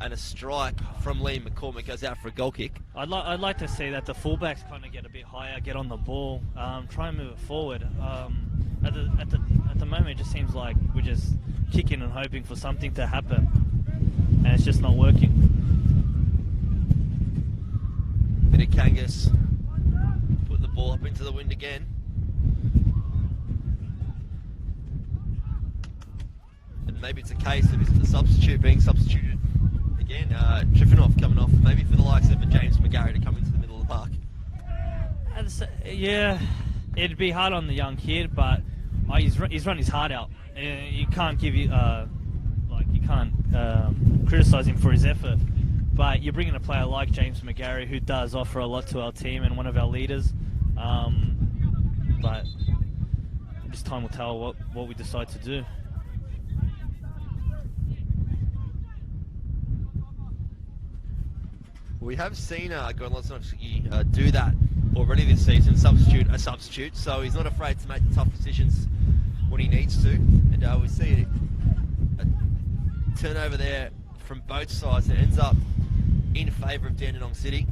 and a strike from Liam McCormick goes out for a goal kick. I'd like to see that the fullbacks kind of get a bit higher, get on the ball, try and move it forward. At the moment, it just seems like we're just kicking and hoping for something to happen, and it's just not working. Vitakangas put the ball up into the wind again. And maybe it's a case of the substitute being substituted again. Trifonov coming off, maybe for the likes of James McGarry to come into the middle of the park. Yeah, it'd be hard on the young kid, but he's run his heart out. You can't criticise him for his effort. But you're bringing a player like James McGarry, who does offer a lot to our team and one of our leaders. But just time will tell what we decide to do. We have seen Gorlosnovsky do that already this season, substitute a substitute, so he's not afraid to make tough decisions when he needs to. And we see a turnover there from both sides that ends up in favour of Dandenong City.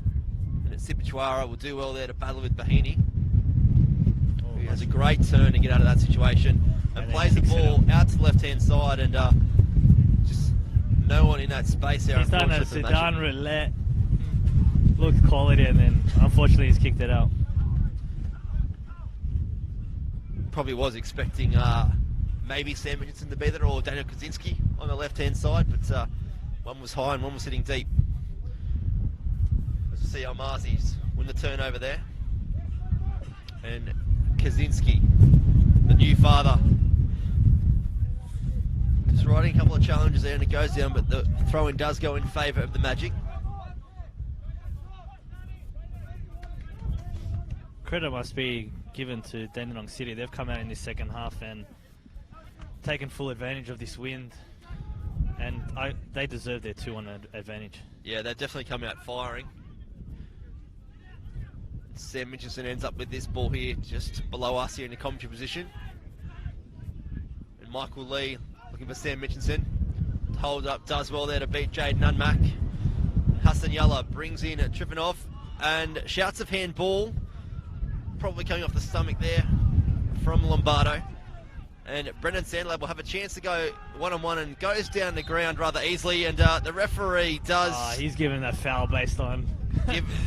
And Sipichuara will do well there to battle with Bahini, who has a great turn to get out of that situation and plays the ball out to the left-hand side, and just no one in that space there. He's done a Sudan roulette. Looked quality, and then unfortunately he's kicked it out. Probably was expecting maybe Sam Richardson to be there, or Daniel Kaczynski on the left-hand side, but one was high and one was sitting deep. As we see Almazi's win the turnover there. And Kaczynski, the new father, just riding a couple of challenges there, and it goes down, but the throw-in does go in favour of the Magic. Credit must be given to Dandenong City. They've come out in this second half and taken full advantage of this wind, and they deserve their 2-1 advantage. Yeah, they've definitely come out firing. Sam Mitchelson ends up with this ball here just below us here in the commentary position, and Michael Lee looking for Sam Mitchelson. Hold up, does well there to beat Jade Nunmack. Hassan Yalla brings in Trifonov, and shouts of handball, probably coming off the stomach there from Lombardo. And Brendan Sandlab will have a chance to go one-on-one and goes down the ground rather easily, and the referee does... he's given that foul based on...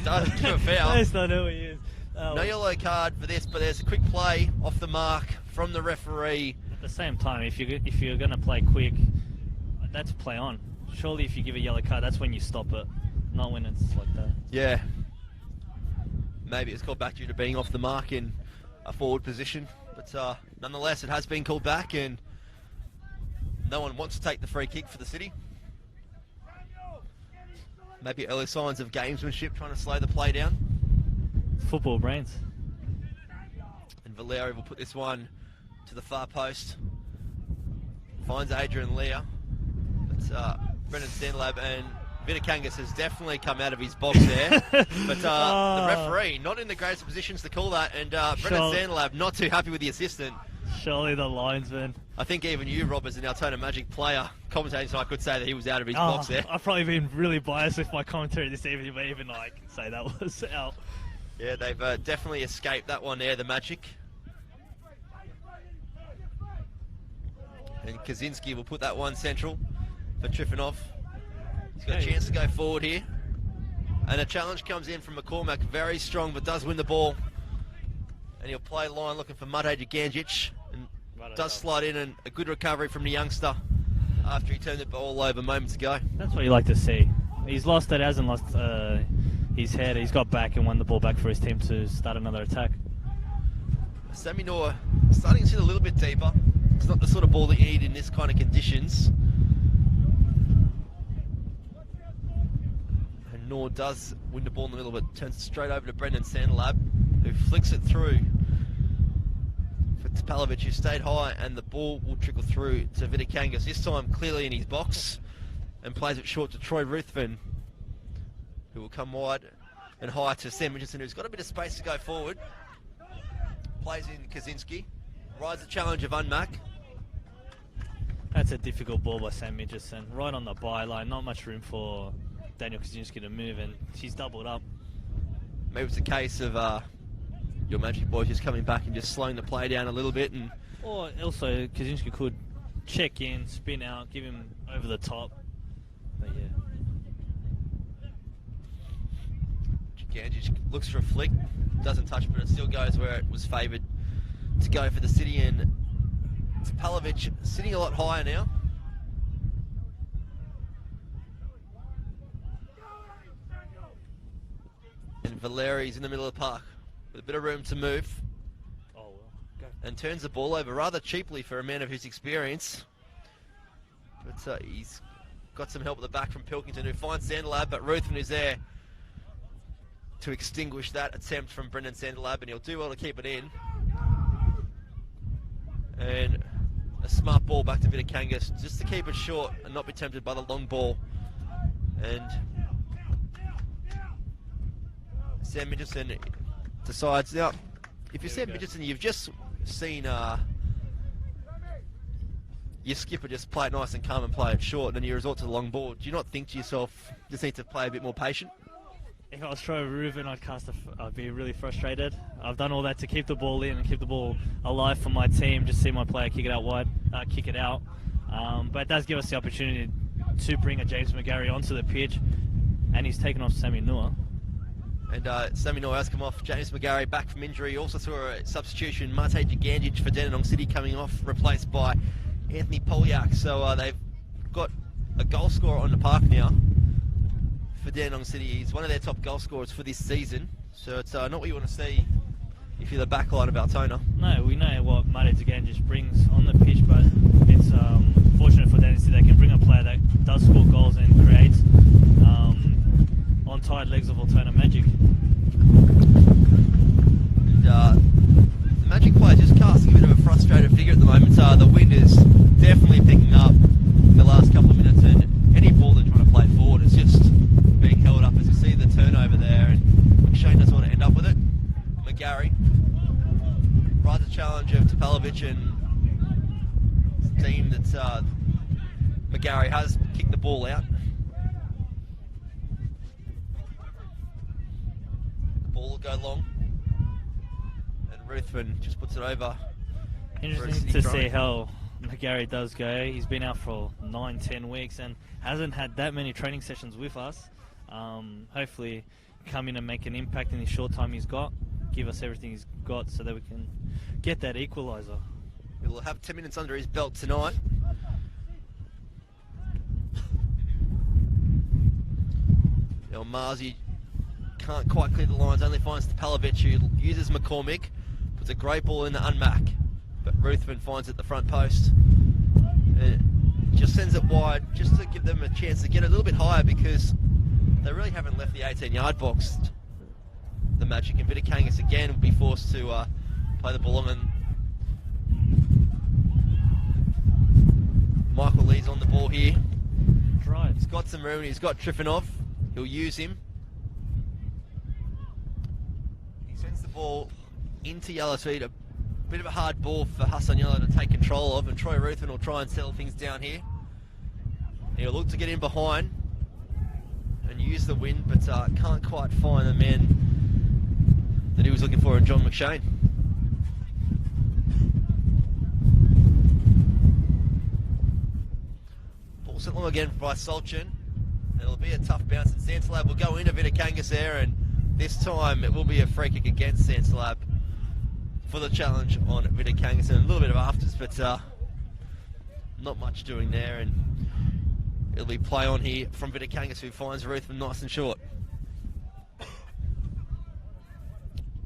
does give a foul. Based on who he is. No yellow card for this, but there's a quick play off the mark from the referee. At the same time, if you're going to play quick, that's play on. Surely if you give a yellow card, that's when you stop it, not when it's like that. Yeah. Maybe it's called back due to being off the mark in a forward position, but nonetheless it has been called back, and no one wants to take the free kick for the City. Maybe early signs of gamesmanship, trying to slow the play down. Football brains. And Valeri will put this one to the far post. Finds Adrian Lear. But Brendan Stanlab and Vitakangas has definitely come out of his box there. But the referee not in the greatest positions to call that, and Brendan Stanlab not too happy with the assistant. Surely the linesman. I think even you, Rob, as an Altona Magic player, commentating, so I could say that he was out of his box there. I've probably been really biased with my commentary this evening, but even I can say that was out. Yeah, they've definitely escaped that one there, the Magic. And Kaczynski will put that one central for Trifonov. He's got a chance to go forward here. And a challenge comes in from McCormack, very strong, but does win the ball. And he'll play line looking for Mudhaj Ganjic, and does slide in, and a good recovery from the youngster after he turned the ball over moments ago. That's what you like to see. He's lost it, hasn't lost his head. He's got back and won the ball back for his team to start another attack. Sammy Noor starting to sit a little bit deeper. It's not the sort of ball that you need in this kind of conditions. And Noor does win the ball in the middle, but turns it straight over to Brendan Sandlab, who flicks it through for Topalovic, who stayed high, and the ball will trickle through to Vitakangas, this time clearly in his box, and plays it short to Troy Ruthven, who will come wide and high to Sam Richardson, who's got a bit of space to go forward. Plays in Kaczynski, rides the challenge of Unmack. That's a difficult ball by Sam Richardson, right on the byline, not much room for Daniel Kaczynski to move, and she's doubled up. Maybe it's a case of your Magic boys just coming back and just slowing the play down a little bit, and or also Kaczynski could check in, spin out, give him over the top. But yeah, Ganjic looks for a flick, doesn't touch, but it still goes where it was favoured to go for the City, and Topalovic sitting a lot higher now. And Valeri's in the middle of the park with a bit of room to move. Oh, well. Go. And turns the ball over rather cheaply for a man of his experience. But he's got some help at the back from Pilkington, who finds Sandelab, but Ruthven is there to extinguish that attempt from Brendan Sandelab, and he'll do well to keep it in. And a smart ball back to Vitakangas, just to keep it short and not be tempted by the long ball. And Sam Mitchelson decides, now, if you're Sam Mitchelson, you've just seen your skipper just play it nice and calm and play it short, and then you resort to the long ball. Do you not think to yourself, just need to play a bit more patient? If I was Troy Ruben, I'd be really frustrated. I've done all that to keep the ball in and keep the ball alive for my team. Just see my player kick it out wide, kick it out. But it does give us the opportunity to bring a James McGarry onto the pitch, and he's taken off Sammy Noor. And Sammy Noor has come off. James McGarry back from injury. Also saw a substitution, Mate Gigandic for Dandenong City coming off, replaced by Anthony Polyak. So they've got a goal scorer on the park now for Dandenong City. He's one of their top goal scorers for this season. So it's not what you want to see if you're the back line of Altona. No, we know what Mate Gigandic brings on the pitch, but it's fortunate for Dandenong City they can bring a player that does score goals and creates on tired legs of Altona Magic. And, the Magic player just casting a bit of a frustrated figure at the moment. The wind is definitely picking up in the last couple of minutes, and any ball they're trying to play forward is just being held up, as you see the turnover there, and McShane doesn't want to end up with it. McGarry rides a challenge of Topalovic, and it's deemed that McGarry has kicked the ball out. The ball will go long, and Ruthven just puts it over. Interesting to see how McGarry does go. He's been out for 9-10 weeks and hasn't had that many training sessions with us. Hopefully come in and make an impact in the short time he's got, give us everything he's got so that we can get that equaliser. He'll have 10 minutes under his belt tonight. Now Marzi can't quite clear the lines, only finds Topalovic, who uses McCormick, puts a great ball in the unmack, but Ruthven finds it at the front post. Just sends it wide, just to give them a chance to get a little bit higher, because they really haven't left the 18-yard box, the Magic, and Vitakangas again will be forced to play the ball on, and Michael Lee's on the ball here. Right. He's got some room, he's got Trifonov, he'll use him. He sends the ball into Yellow's feet, a bit of a hard ball for Hassan Yellow to take control of, and Troy Ruthven will try and settle things down here. He'll look to get in behind and use the wind, but can't quite find the man that he was looking for in John McShane. Ball sent long again by Solchin. It'll be a tough bounce, and Sansalab will go into Vitakangas there, and this time it will be a free kick against Sansalab for the challenge on Vitakangas, and a little bit of afters, but not much doing there, and it'll be play on here from Vitakangas, who finds Ruthven nice and short.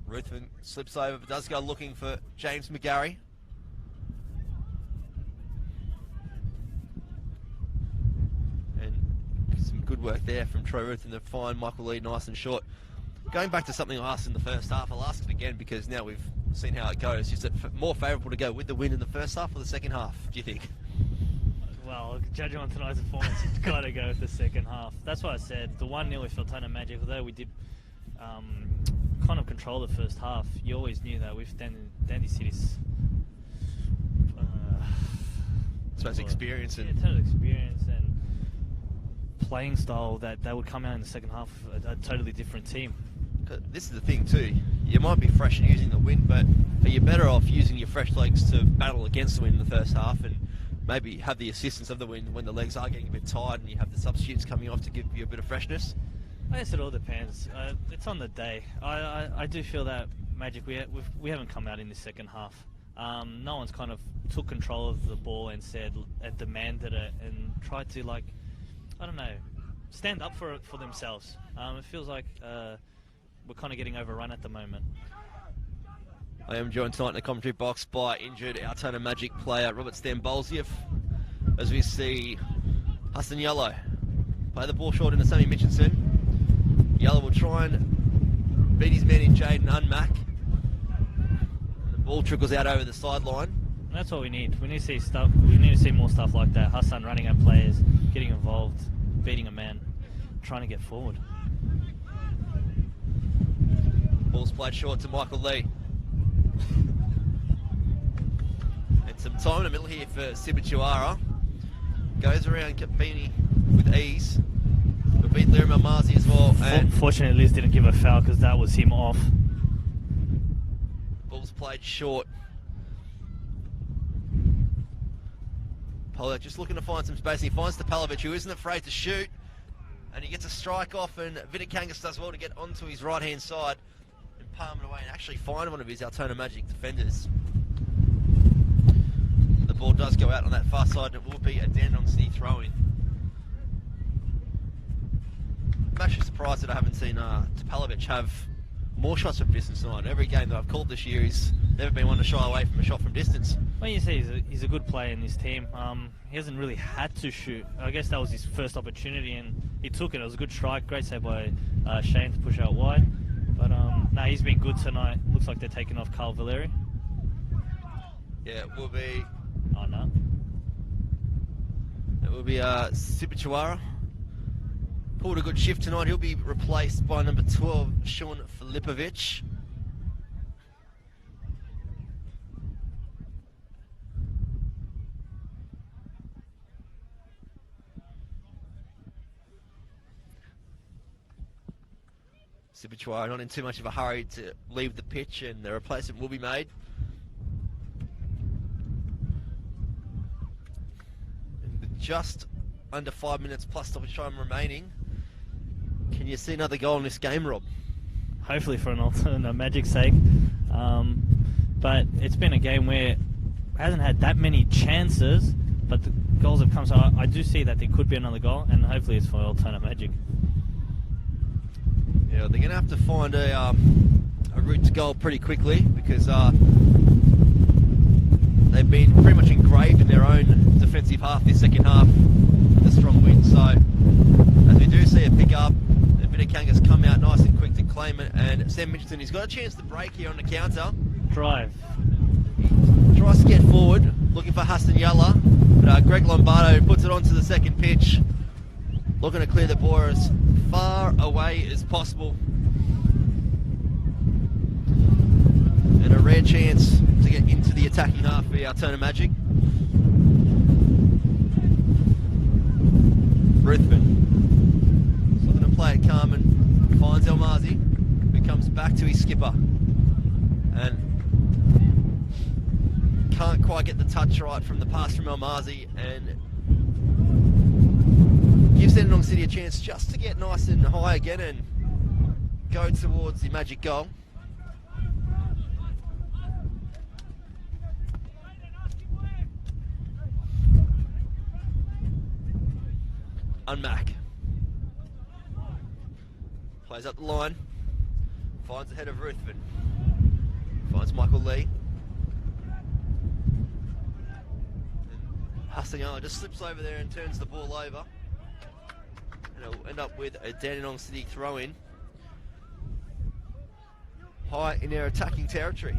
Ruthven slips over, but does go looking for James McGarry. And some good work there from Troy Ruthven to find Michael Lee nice and short. Going back to something I asked in the first half, I'll ask it again because now we've seen how it goes. Is it more favourable to go with the win in the first half or the second half, do you think? Well, judging on tonight's performance, you've got to go with the second half. That's why I said the 1-0 with Altona Magic, although we did kind of control the first half, you always knew that with Dandy City's experience and total experience and playing style, that they would come out in the second half a totally different team. This is the thing too, you might be fresh and using the wind, but are you better off using your fresh legs to battle against the wind in the first half and maybe have the assistance of the wind when the legs are getting a bit tired and you have the substitutes coming off to give you a bit of freshness? I guess it all depends. It's on the day. I do feel that Magic, we haven't come out in the second half. No one's kind of took control of the ball and demanded it and tried to, stand up for themselves. It feels like we're kind of getting overrun at the moment. I am joined tonight in the commentary box by injured Altona Magic player Robert Stambolziev, as we see Hassan Yellow play the ball short into Sammy Mitchinson. Yellow will try and beat his man in Jaden Unmack. The ball trickles out over the sideline. That's what we need. We need to see stuff. We need to see more stuff like that. Hassan running at players, getting involved, beating a man, trying to get forward. Ball's played short to Michael Lee. And some time in the middle here for Sibichuara. Goes around Kabini with ease. Will beat Liam Almazi as well. And fortunately, Liz didn't give a foul because that was him off. Ball's played short. Polak just looking to find some space. He finds Topalovic, who isn't afraid to shoot. And he gets a strike off, and Vitikangas does well to get onto his right-hand side and palm it away and actually find one of his Altona Magic defenders. The ball does go out on that far side, and it will be a Dandenong City throw-in. I'm actually surprised that I haven't seen Topalovic have more shots from distance tonight. Every game that I've called this year, he's never been one to shy away from a shot from distance. Well, you see, he's a good player in this team. He hasn't really had to shoot. I guess that was his first opportunity, and he took it. It was a good strike. Great save by Shane to push out wide. But no, he's been good tonight. Looks like they're taking off Carl Valeri. Yeah, it will be. Oh no. It will be Sibichuara. Pulled a good shift tonight. He'll be replaced by number 12, Sean Filipovic. Sibichuara not in too much of a hurry to leave the pitch, and the replacement will be made. And with just under 5 minutes plus stoppage time remaining, can you see another goal in this game, Rob? Hopefully for an Altona Magic's sake. But it's been a game where it hasn't had that many chances, but the goals have come. So I do see that there could be another goal, and hopefully it's for Altona Magic. Yeah, they're going to have to find a route to goal pretty quickly, because they've been pretty much engraved in their own defensive half this second half with a strong win. So as we do see a pick up, Vitikanga's come out nice and quick to claim it, and Sam Mitchelson, he's got a chance to break here on the counter. Drive. He tries to get forward, looking for Hassan Yalla, but Greg Lombardo puts it onto the second pitch, looking to clear the ball as far away as possible. And a rare chance to get into the attacking half for the Altona Magic. Ruthven looking to play it calm and finds Almazi, who comes back to his skipper and can't quite get the touch right from the pass from Almazi, and gives Dandenong City a chance just to get nice and high again and go towards the magic goal. Unmack plays up the line, finds the head of Ruthven, finds Michael Lee. Hassan just slips over there and turns the ball over. And it'll end up with a Dandenong City throw-in. High in their attacking territory.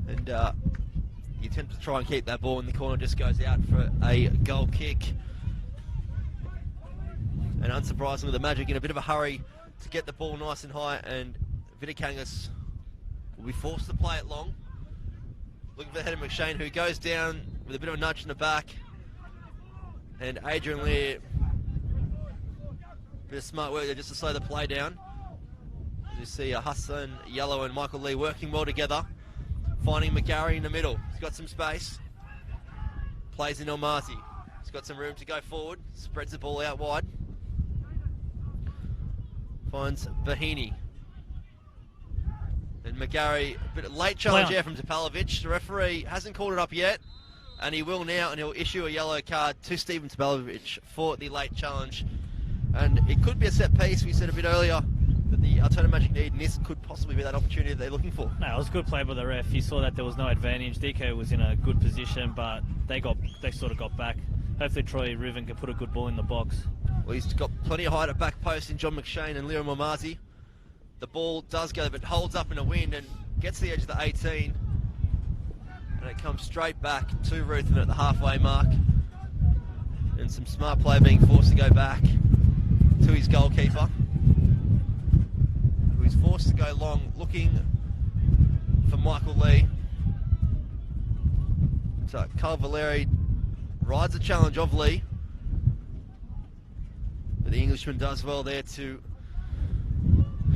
And the attempt to try and keep that ball in the corner just goes out for a goal kick. And unsurprisingly, the Magic in a bit of a hurry to get the ball nice and high, and Vitikangas will be forced to play it long. Looking for the head of McShane, who goes down with a bit of a nudge in the back. And Adrian Lear, bit of smart work there just to slow the play down. As you see Hassan Yellow and Michael Lee working well together. Finding McGarry in the middle. He's got some space. Plays in Almazi. He's got some room to go forward. Spreads the ball out wide. Finds Bahini. And McGarry, a bit of late challenge there from Topalovic. The referee hasn't called it up yet. And he will now, and he'll issue a yellow card to Steven Tabelovich for the late challenge. And it could be a set piece. We said a bit earlier that the Altona Magic need, and this could possibly be that opportunity that they're looking for. No, it was a good play by the ref. You saw that there was no advantage. DK was in a good position, but they sort of got back. Hopefully Troy Ruven can put a good ball in the box. Well, he's got plenty of height at back post in John McShane and Liam Omazi. The ball does go, but holds up in the wind and gets to the edge of the 18. And it comes straight back to Ruthven at the halfway mark. And some smart play being forced to go back to his goalkeeper, who is forced to go long, looking for Michael Lee. So Carl Valeri rides the challenge of Lee. But the Englishman does well there to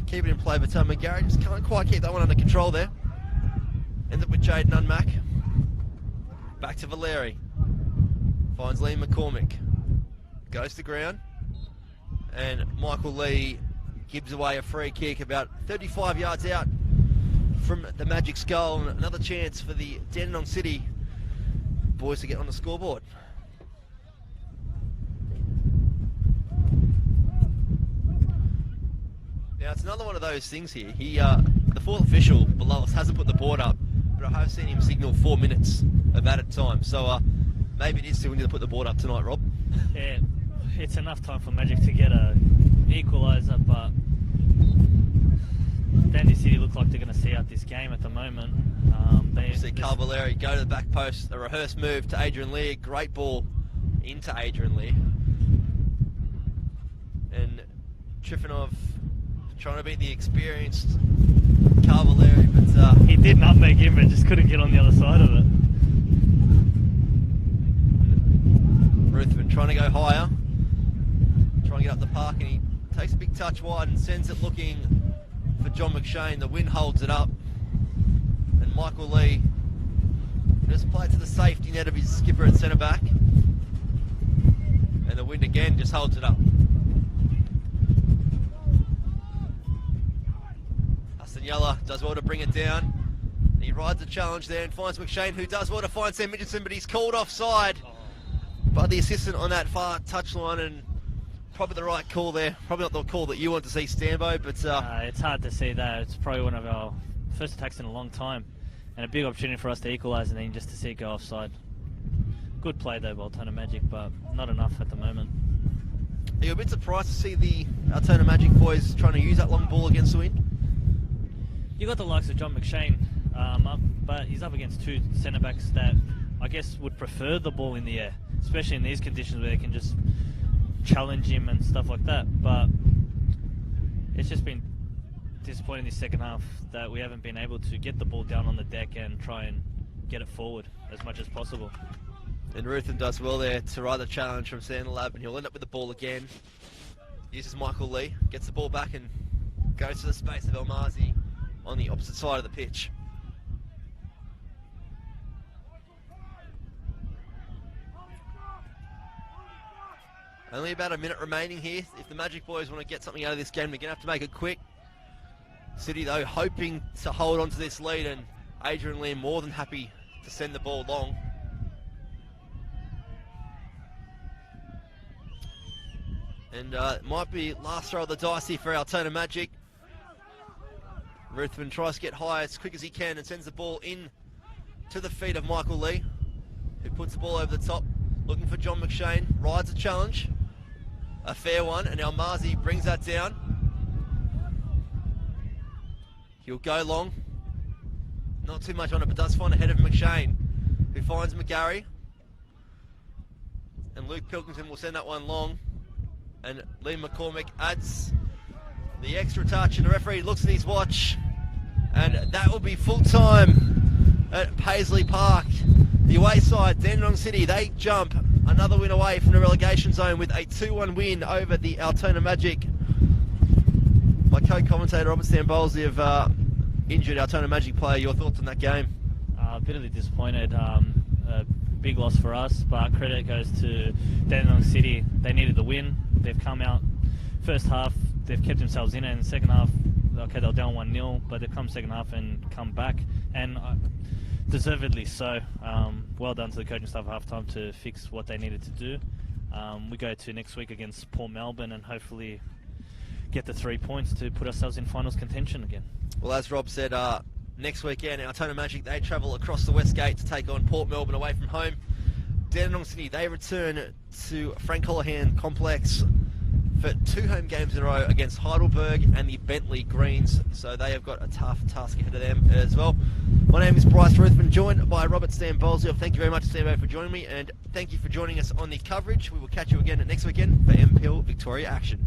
keep it in play, but McGarry just can't quite keep that one under control there. Ends up with Jaden Unmack. Back to Valeri. Finds Liam McCormick. Goes to ground. And Michael Lee gives away a free kick about 35 yards out from the Magic's goal. And another chance for the Dandenong City boys to get on the scoreboard. Now it's another one of those things here. The fourth official below us hasn't put the board up, but I have seen him signal 4 minutes of added time. So maybe it is still we need to put the board up tonight, Rob. Yeah, it's enough time for Magic to get an equaliser, but Dandy City look like they're going to see out this game at the moment. You see Carl Valeri go to the back post, a rehearsed move to Adrian Lear, great ball into Adrian Lear. And Trifonov trying to beat the experienced Carl Valeri, but he did nutmeg him, but just couldn't get on the other side of it. Ruthven trying to go higher, trying to get up the park, and he takes a big touch wide and sends it looking for John McShane. The wind holds it up, and Michael Lee just played to the safety net of his skipper at centre back, and the wind again just holds it up. Yella does well to bring it down. He rides the challenge there and finds McShane, who does well to find Sam Mitchelson, but he's called offside by the assistant on that far touchline, and probably the right call there. Probably not the call that you want to see, Stambo, but it's hard to see that. It's probably one of our first attacks in a long time, and a big opportunity for us to equalise, and then just to see it go offside. Good play though by Altona Magic, but not enough at the moment. Are you a bit surprised to see the Altona Magic boys trying to use that long ball against the wind? You got the likes of John McShane up, but he's up against two centre backs that I guess would prefer the ball in the air, especially in these conditions where they can just challenge him and stuff like that. But it's just been disappointing this second half that we haven't been able to get the ball down on the deck and try and get it forward as much as possible. And Ruthven does well there to ride the challenge from Sandalab, and he'll end up with the ball again. Uses Michael Lee, gets the ball back and goes to the space of Elmazi on the opposite side of the pitch. Only about a minute remaining here. If the Magic boys want to get something out of this game, they're going to have to make it quick. City, though, hoping to hold on to this lead, and Adrian Lee more than happy to send the ball long. And it might be last throw of the dice here for Altona Magic. Ruthven tries to get high as quick as he can and sends the ball in to the feet of Michael Lee, who puts the ball over the top, looking for John McShane. Rides a challenge, a fair one, and Elmazi brings that down. He'll go long, not too much on it, but does find ahead of McShane, who finds McGarry, and Luke Pilkington will send that one long, and Lee McCormick adds the extra touch, and the referee looks at his watch, and that will be full time at Paisley Park. The away side, Dandenong City, they jump another win away from the relegation zone with a 2-1 win over the Altona Magic. My co-commentator Robert Stambolsi of injured Altona Magic player. Your thoughts on that game? Bitterly disappointed. A big loss for us, but credit goes to Dandenong City. They needed the win. They've come out first half, they've kept themselves in it. In the second half, okay, they're down 1-0, but they've come second half and come back. And Deservedly so. Well done to the coaching staff at halftime to fix what they needed to do. We go to next week against Port Melbourne and hopefully get the 3 points to put ourselves in finals contention again. Well, as Rob said, next weekend, Altona Magic, they travel across the West Gate to take on Port Melbourne away from home. Dandenong City, they return to Frank Holohan Complex for 2 home games in a row against Heidelberg and the Bentley Greens. So they have got a tough task ahead of them as well. My name is Bryce Ruthven, joined by Robert Stambolsio. Thank you very much, Stambo, for joining me, and thank you for joining us on the coverage. We will catch you again next weekend for NPL Victoria action.